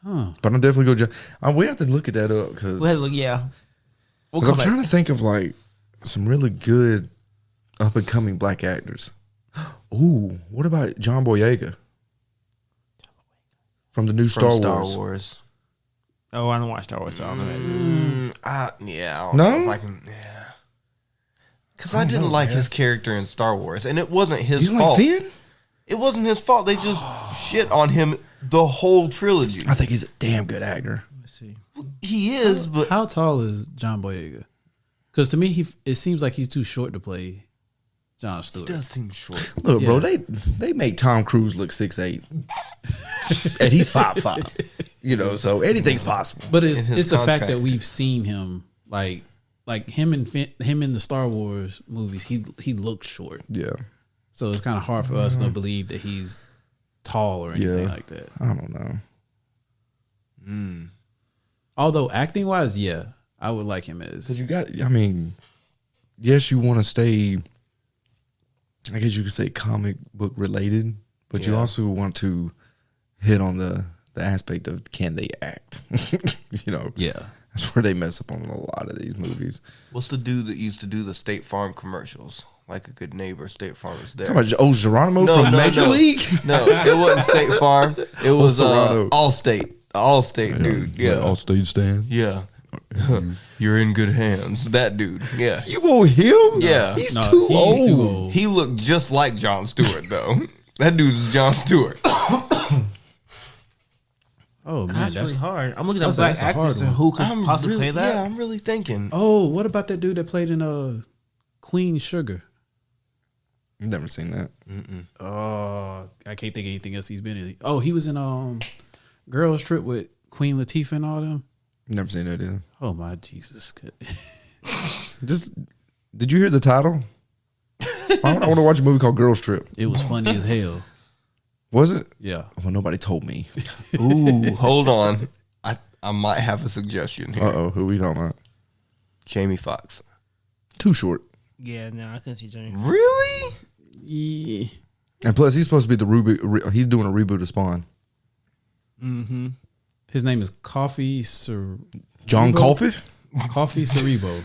Huh. But I'm definitely go. We have to look at that up because Well, look, yeah. We'll I'm come back. trying to think of like some really good up and coming black actors. Ooh, what about John Boyega from the new From Star Wars? Oh, I don't watch Star Wars, so I don't know who that is. I don't No? know if I can. Yeah. Because I didn't like his character in Star Wars, and it wasn't his You like fault. Finn? It wasn't his fault. They just shit on him the whole trilogy. I think he's a damn good actor. Let's see. He is, but How tall is John Boyega? Because to me, it seems like he's too short to play John Stewart. it does seem short. Look, bro, Yeah. they make Tom Cruise look 6'8", and he's 5'5". You know, so anything's possible. But in his it's the fact contract. that we've seen him like him in the Star Wars movies. He looks short, Yeah, so it's kind of hard for us to believe that he's tall or anything Yeah. like that. I don't know. Although acting wise, yeah, I would like him Because as you got, I mean, yes, you want to stay, I guess you could say comic book related, but you Yeah. also want to hit on the aspect of can they act? You know, yeah. that's where they mess up on a lot of these movies. What's the dude that used to do the State Farm commercials? Like a good neighbor, State Farm is there. Talking about Geronimo No, from no, Major no. League? No, it wasn't State Farm. It was Serrano? Allstate. Allstate dude. Yeah. Allstate stand. Yeah. You're in good hands. That dude. Yeah. You want him? Yeah. He's No, too he's old. too old. He looked just like Jon Stewart, though. That dude's Jon Stewart. Oh man, That's really hard. I'm looking at that's a- black that's a hard actors and one. who could possibly really, play that. Yeah, I'm really thinking. Oh, what about that dude that played in Queen Sugar? Never seen that. Oh, I can't think of anything else he's been in. Oh, he was in Girls Trip with Queen Latifah and all them. Never seen that either. Oh my Jesus! Just did you hear the title? I want to watch a movie called Girls Trip. It was funny as hell. Was it? Yeah. Well, nobody told me. Ooh, hold on. I might have a suggestion here. Who we talking about? Jamie Foxx. Too short. Yeah, no, I couldn't see Johnny. Really? Yeah. And plus, he's supposed to be the reboot. He's doing a reboot of Spawn. Mm-hmm. His name is Coffee John Coffey? Coffee Cerebo.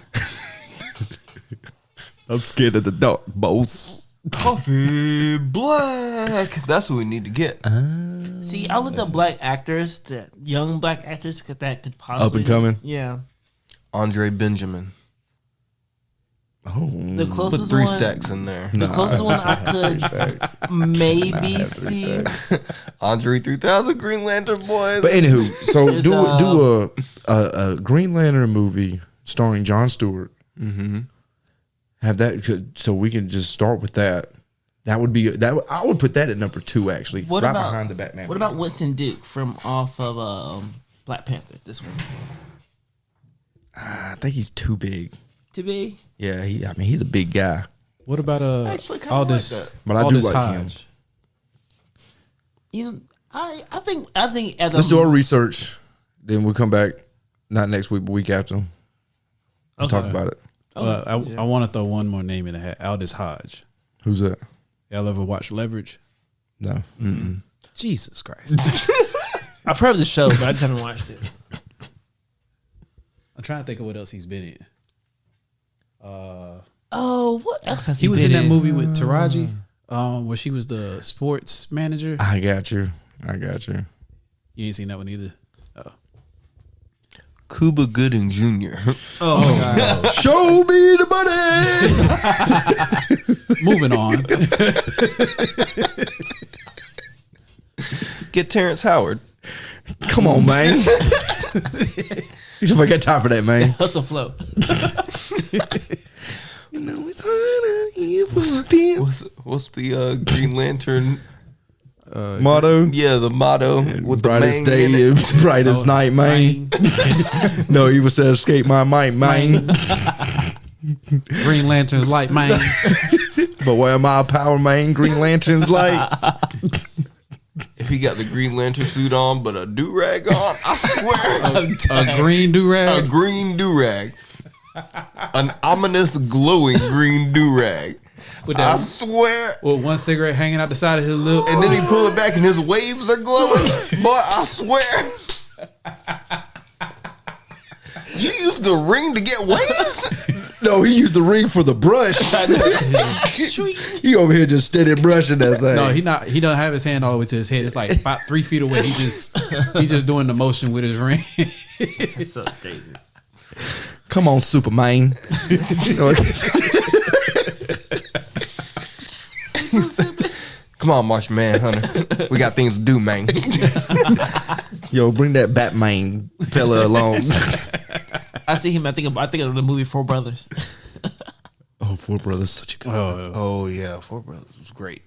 I'm scared of the dark, boss. Coffee Black. That's what we need to get. See, I looked up black actors, that young black actors that could possibly Up and coming? Yeah, Andre Benjamin. Oh, the Put closest 3 one, stacks in there. the closest one I could maybe see. Andre 3000, Green Lantern boy. But anywho, so Is, do a Green Lantern movie starring Jon Stewart. Mm-hmm. Have that so we can just start with that. That would be that. I would put that at number 2 actually, What right about behind the Batman. What about Winston Duke from off of Black Panther? This one I think he's too big. to be. Yeah, I mean he's a big guy. What about actually kinda Aldous? like that. But I do Aldous like him. Hodge? You know, I think at Let's do our research. Then we'll come back, not next week, but week after. We'll talk about it. I want to throw one more name in the hat. Aldous Hodge. Who's that? Y'all ever watch Leverage? No. Jesus Christ! I've heard of the show, but I just haven't watched it. I'm trying to think of what else he's been in. Oh, what else has He was in been that movie with Taraji, where she was the sports manager. I got you. You ain't seen that one either. Cuba Gooding Jr. Oh my god! Show me the money. Moving on. Get Terrence Howard. Come on, man. You don't got time for that, man. Hustle flow. You know it's harder. What's the Green Lantern Motto. Yeah, the motto with Brightest the day, in it. brightest night, man. No, he was said, escape my mind, man. Green Lantern's light, man. But where my power, man? Green Lantern's light. If he got the Green Lantern suit on, but a do rag on, I swear, A green a do-rag. green do rag, an ominous glowing green do rag. With I that, swear. with one cigarette hanging out the side of his lip. And then he pull it back and his waves are glowing. Boy, I swear. You used the ring to get waves? No, he used the ring for the brush. He over here just steady brushing that thing. No, he don't have his hand all the way to his head. It's like about 3 feet away. He's just doing the motion with his ring. It's so crazy. Come on, Superman. Come on, Martian Manhunter. We got things to do, man. Yo, bring that Batman fella along. I see him. I think of the movie Four Brothers. Oh, Four Brothers, such a good. Oh, yeah. Four Brothers was great.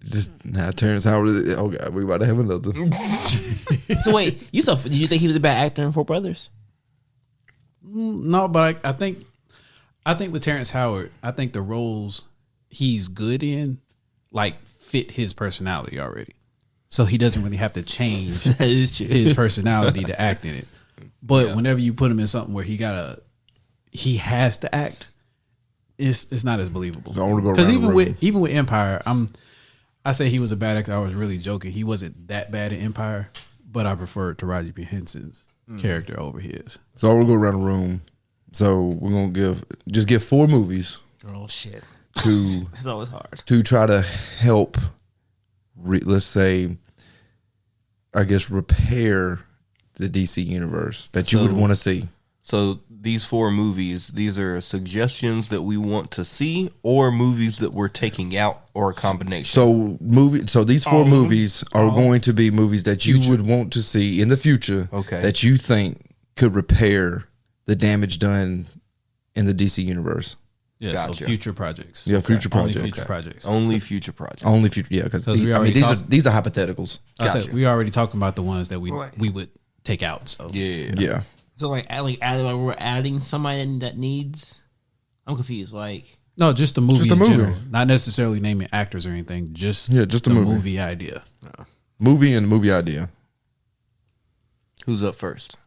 Just now, Terrence Howard. Oh God, we about to have another. So wait, did you think he was a bad actor in Four Brothers? No, but I think with Terrence Howard, I think the roles he's good in like fit his personality already. So he doesn't really have to change That is true. his personality to act in it. But whenever you put him in something where he has to act, it's not as believable. I wanna go Because around the even with Empire, I say he was a bad actor. I was really joking. He wasn't that bad in Empire, but I preferred Taraji P. Henson's character over his. So we'll go around the room. So we're gonna give 4 movies Oh shit, to it's always hard. to try to help. Let's say I guess, repair the DC universe that you would want to see? So these 4 movies, these are suggestions that we want to see, or movies that we're taking out, or a combination. So these 4 movies are going to be movies that you would want to see in the future. Okay. That you think could repair the damage done in the DC universe. Yeah, Gotcha. so future projects. Yeah, future Only projects. future projects. Only future projects. Only future, yeah, because we already these are hypotheticals. I said Gotcha. we already talking about the ones that we Right. would take out. So Yeah. Yeah, So we're adding somebody that needs. I'm confused. Like no, just the movie Just the in movie. general, not necessarily naming actors or anything. Just just the the movie. movie idea. movie and movie idea. Who's up first?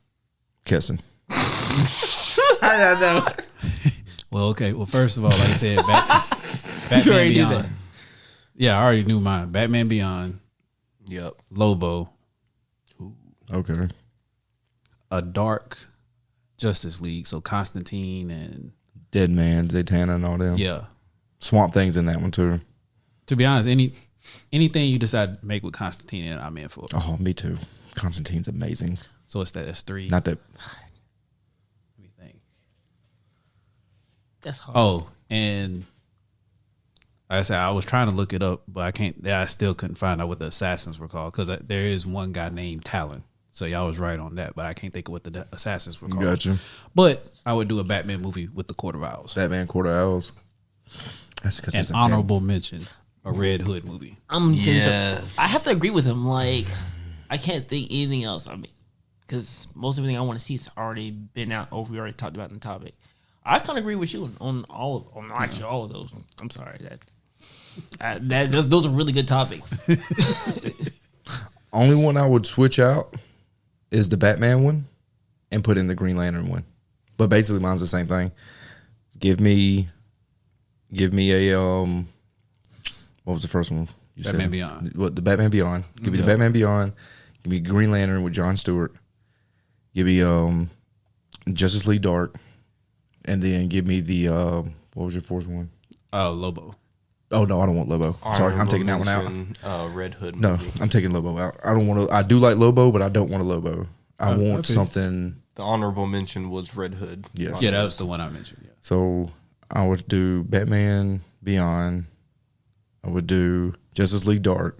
Kesson. I don't know. Well, okay. Well, first of all, like I said, Batman already knew Beyond. that. Yeah, I already knew mine. Batman Beyond, Yep. Lobo, Okay. a dark Justice League. So Constantine and Dead Man, Zatanna, and all them. yeah. Swamp Thing's in that one too. To be honest, anything you decide to make with Constantine, in, I'm in for. Oh, me too. Constantine's amazing. So it's that's 3. Not that. Let me think. That's hard. Oh, and like I said, I was trying to look it up, but I can't. I still couldn't find out what the assassins were called because there is one guy named Talon. So y'all was right on that, but I can't think of what the assassins were called. Gotcha. But I would do a Batman movie with the Court of Owls. Batman Quarter Owls. That's because An honorable mention, a Red Hood movie. Yes. I have to agree with him. Like, I can't think anything else. I mean, because most everything I want to see has already been out, or we already talked about in the topic. I kind of agree with you on actually all of those. I'm sorry those are really good topics. Only one I would switch out is the Batman one and put in the Green Lantern one. But basically mine's the same thing. Give me a what was the first one? You Batman said? Beyond. What, the Batman Beyond. Give me the Batman Beyond. Give me Green Lantern with Jon Stewart. Give me Justice League Dark. And then give me the what was your fourth one? Lobo. Oh no, I don't want Lobo. Sorry, I'm taking that one out. Red Hood No, movie. I'm taking Lobo out. I don't want to. I do like Lobo, but I don't want a Lobo. I want okay. something. The honorable mention was Red Hood. Yes. Yeah, that was the one I mentioned. Yeah. So I would do Batman Beyond. I would do Justice League Dark,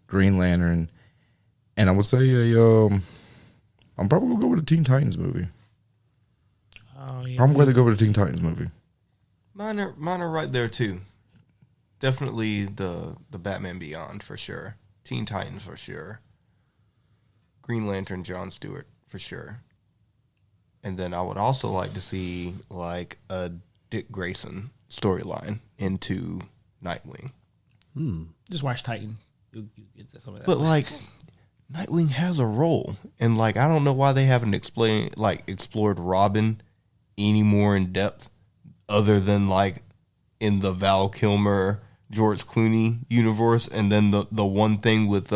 Green Lantern, and I would say I'm probably gonna go with a Teen Titans movie. Oh, yeah. I'm going to go with a Teen Titans movie. Mine are right there too. Definitely the Batman Beyond for sure. Teen Titans for sure. Green Lantern, Jon Stewart for sure. And then I would also like to see like a Dick Grayson storyline into Nightwing. Just watch Titan. You'll get some of that. But like Nightwing has a role, and like I don't know why they haven't explored Robin any more in depth, other than like in the Val Kilmer, George Clooney universe, and then the one thing with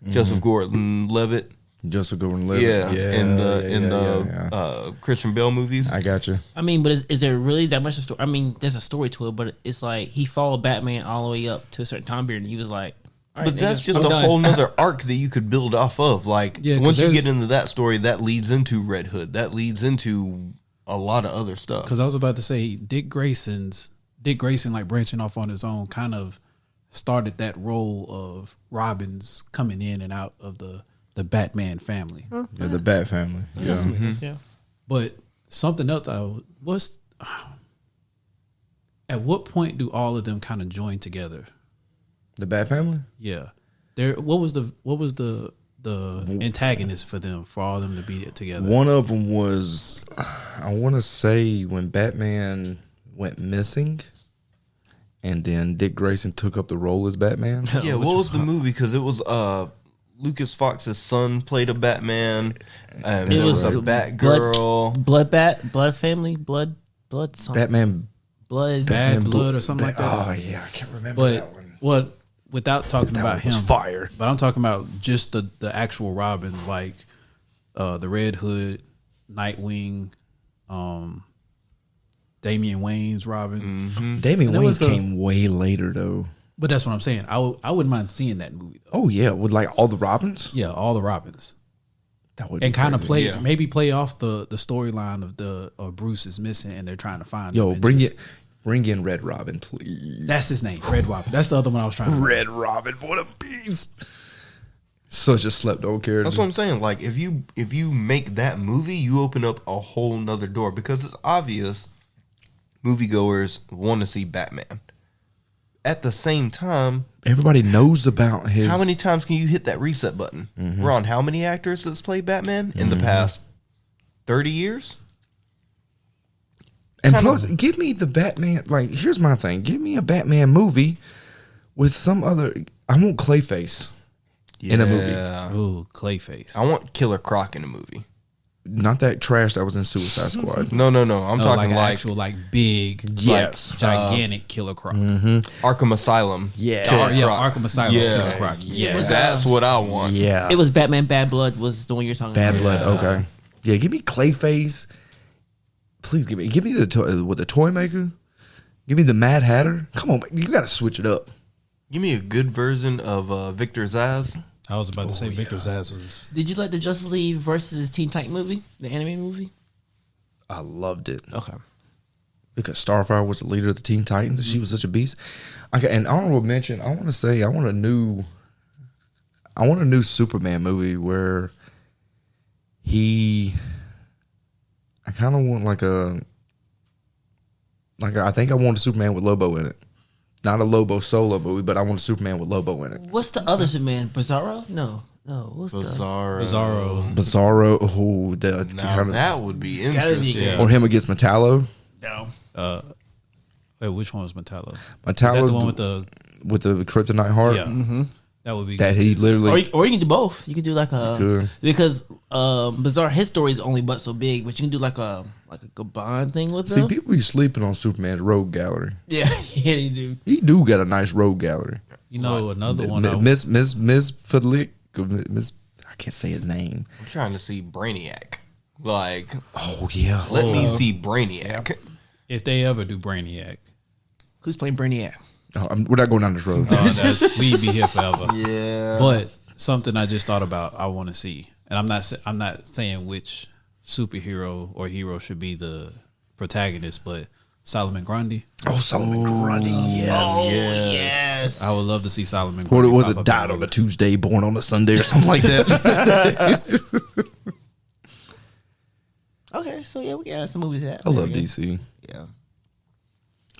Joseph Gordon-Levitt. Joseph Gordon-Levitt. In the Christian Bale movies. I got you. I mean, but is there really that much of story? I mean, there's a story to it, but it's like he followed Batman all the way up to a certain time period, and he was like, all right, But that's nigga, just I'm a done. whole nother arc that you could build off of. Like, Yeah, 'cause once you there's- get into that story, that leads into Red Hood. That leads into a lot of other stuff. Because I was about to say Dick Grayson like branching off on his own kind of started that role of Robin's coming in and out of the Batman family. Yeah, the Bat Family. Yeah. Yeah. But something else at what point do all of them kind of join together? The Bat Family? Yeah. What was the antagonist for them, for all of them to be together? One of them was, I want to say, when Batman went missing, and then Dick Grayson took up the role as Batman. Yeah, what was the movie? Because it was Lucas Fox's son played a Batman. It There was was a Batgirl. Blood family, blood something. Batman. Blood. Bad Blood or something like that. Oh yeah, I can't remember that But one. what? Without talking That about one him, was fire. But I'm talking about just the actual Robins, like the Red Hood, Nightwing, Damian Wayne's Robin. Damian that Wayne was the- came way later though. But that's what I'm saying. I wouldn't mind seeing that movie though. Oh yeah, with like all the Robins. Yeah, all the Robins. That would And kind of crazy. play maybe play off the storyline of Bruce is missing and they're trying to find him. Yo, and bring in Red Robin, please. That's his name, Red Robin. That's the other one I was trying to Red Robin, what a beast! Such a slept on character. That's what I'm saying. Like if you make that movie, you open up a whole nother door because it's obvious moviegoers want to see Batman. At the same time, Everybody knows about his. how many times can you hit that reset button? We're on how many actors that's played Batman in the past 30 years? And plus, give me the Batman. Like, here's my thing: give me a Batman movie with some other. I want Clayface in a movie. Ooh, Clayface. I want Killer Croc in a movie. Not that trash that was in Suicide Squad. No. I'm talking an like actual big, Yes. gigantic Killer Croc. Arkham Asylum. Yeah. Killer Yeah, Croc. Arkham Asylum Killer Croc. Yes. That's what I want. Yeah. It was Batman Bad Blood was the one you're talking Bad about. Blood. Okay. Yeah, give me Clayface. Please give me the toy maker. Give me the Mad Hatter. Come on, man. You got to switch it up. Give me a good version of Victor Zsasz. I was about to say Victor Zsasz was. Did you like the Justice League versus Teen Titan movie, the anime movie? I loved it Okay. because Starfire was the leader of the Teen Titans, and she was such a beast. Okay, and honorable mention. I want to say I want a new Superman movie where I kind of want I think I want a Superman with Lobo in it. Not a Lobo solo movie, but I want a Superman with Lobo in it. What's the other Superman? Bizarro? No. What's Bizarro. Bizarro. Oh, Now that would be Gotta be interesting. good. or him against Metallo. No. Wait, which one was Metallo? Is Metallo's that the one with the Kryptonite heart. Yeah, that would be That good he too. literally. Or you can do both. You can do like a Could. because Bizarre his story is only but so big, but you can do like a Gabon thing with See, them. people be sleeping on Superman's rogue gallery. Yeah, yeah, you do. He do got a nice rogue gallery. You know another one. Miss Fadlik. Miss. I can't say his name. I'm trying to see Brainiac. Like, Oh yeah. let me see Brainiac. If they ever do Brainiac, Who's playing Brainiac? Oh, we're not going down this road. we'd be here forever. Yeah. But something I just thought about, I want to see, and I'm not saying which superhero or hero should be the protagonist, but Solomon Grundy. Oh, Solomon Grundy. Yes. Oh yes. I would love to see Solomon Or Grundy. was pop it up died in on a a Tuesday, born on a Sunday, or something like that? Okay, so yeah, we got some movies that I love DC. Yeah.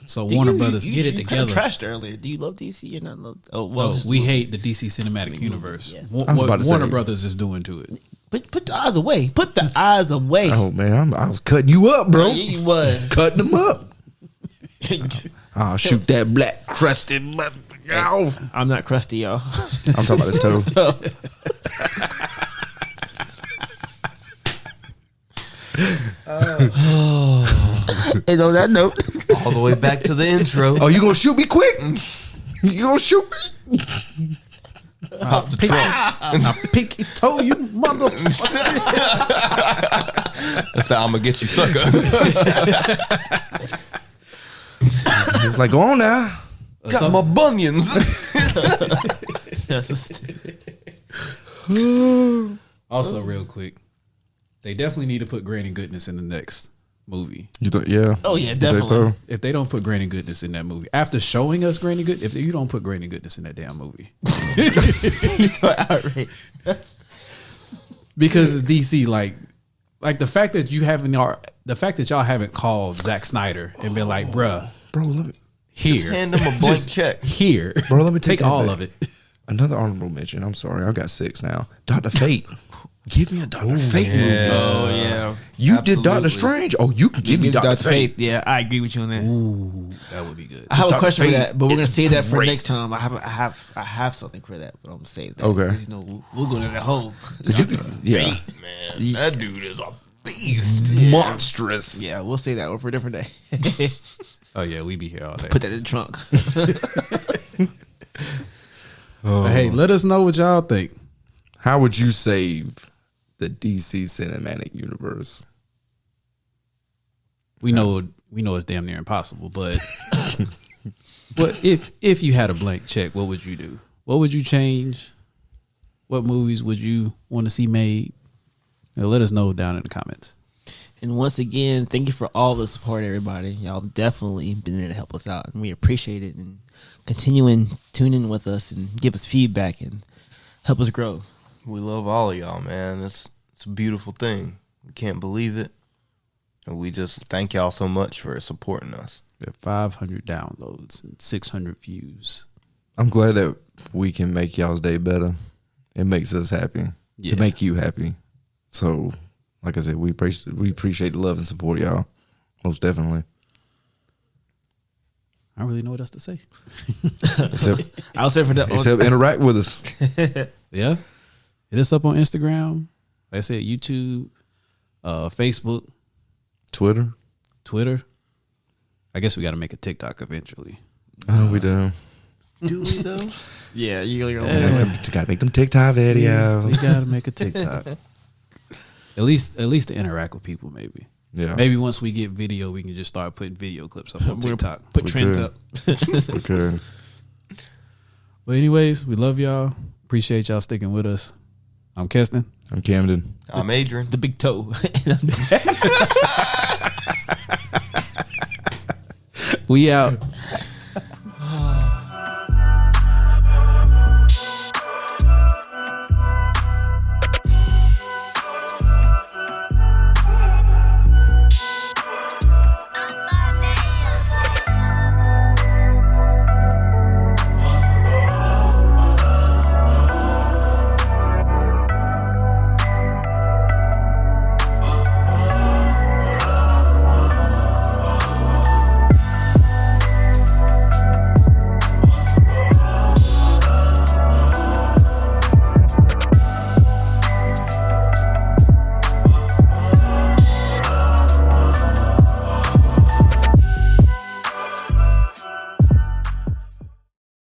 So Warner Brothers, get it You kind of together. trashed earlier. Do you love DC or not love? Oh No, well, just we movies. hate the DC cinematic universe. Yeah. I was about to Warner say- Brothers is doing to it. Put the eyes away. Put the eyes away. Oh man, I was cutting you up, bro. Yeah, you was. Cutting them up. I'll shoot that black crusted. Ow. I'm not crusty, y'all. I'm talking about his toe. And on that note, All the way back to the intro. Oh, you gonna shoot me quick? You gonna shoot me? Pop the trunk. Pinky toe, you motherfucker. That's how I'm going to get you, sucker. He was like, go on now. Got my bunions. that's a stupid. Also, real quick, they definitely need to put Granny Goodness in the next movie. You think? Yeah. Oh yeah, You think definitely. so? If they don't put Granny Goodness in that movie, after showing us Granny Good, if you don't put Granny Goodness in that damn movie, He's so outraged. because it's DC, like the fact that y'all haven't called Zack Snyder and been like, bruh, Bro, let me here, Hand him a blank Just check. here, Bro, let me take that all back. of it. another honorable mention. I'm sorry, I've got 6 now. Dr. Fate. Give me a Dr. Fate movie. Oh yeah. You did Dr. Absolutely. Strange. Oh, you can give me Dr. Fate. Yeah, I agree with you on that. Ooh, that would be good. I have a Dr. question for Fate that, but we're gonna is save that for great. next time. I have something for that, but I'm gonna save that. Okay. You know, we'll go to that hole. Yeah. Man, that dude is a beast. Monstrous. Yeah, we'll save that one for a different day. Oh yeah, we be here all day. Put that in the trunk. But hey, let us know what y'all think. How would you save the DC cinematic universe? We know it's damn near impossible, but What if you had a blank check, what would you do? What would you change? What movies would you want to see made? Let us know down in the comments. And once again, thank you for all the support, everybody. Y'all definitely been there to help us out, and we appreciate it. And continuing tune in with us and give us feedback and help us grow. We love all of y'all, man. It's a beautiful thing. We can't believe it. And we just thank y'all so much for supporting us. We have 500 downloads and 600 views. I'm glad that we can make y'all's day better. It makes us happy to make you happy. So, like I said, we appreciate the love and support, y'all. Most definitely. I don't really know what else to say. I'll say for that. Except interact with us. Yeah. Hit us up on Instagram. Like I said, YouTube, Facebook, Twitter. I guess we got to make a TikTok eventually. Oh, we do. Do we though? Yeah, you're Gotta make them TikTok videos. We got to make a TikTok. At least to interact with people, maybe. Yeah. Maybe once we get video, we can just start putting video clips up on TikTok. Put trends up. Okay. But anyways, we love y'all. Appreciate y'all sticking with us. I'm Keston. I'm Camden. I'm Adrian. The big toe. We out.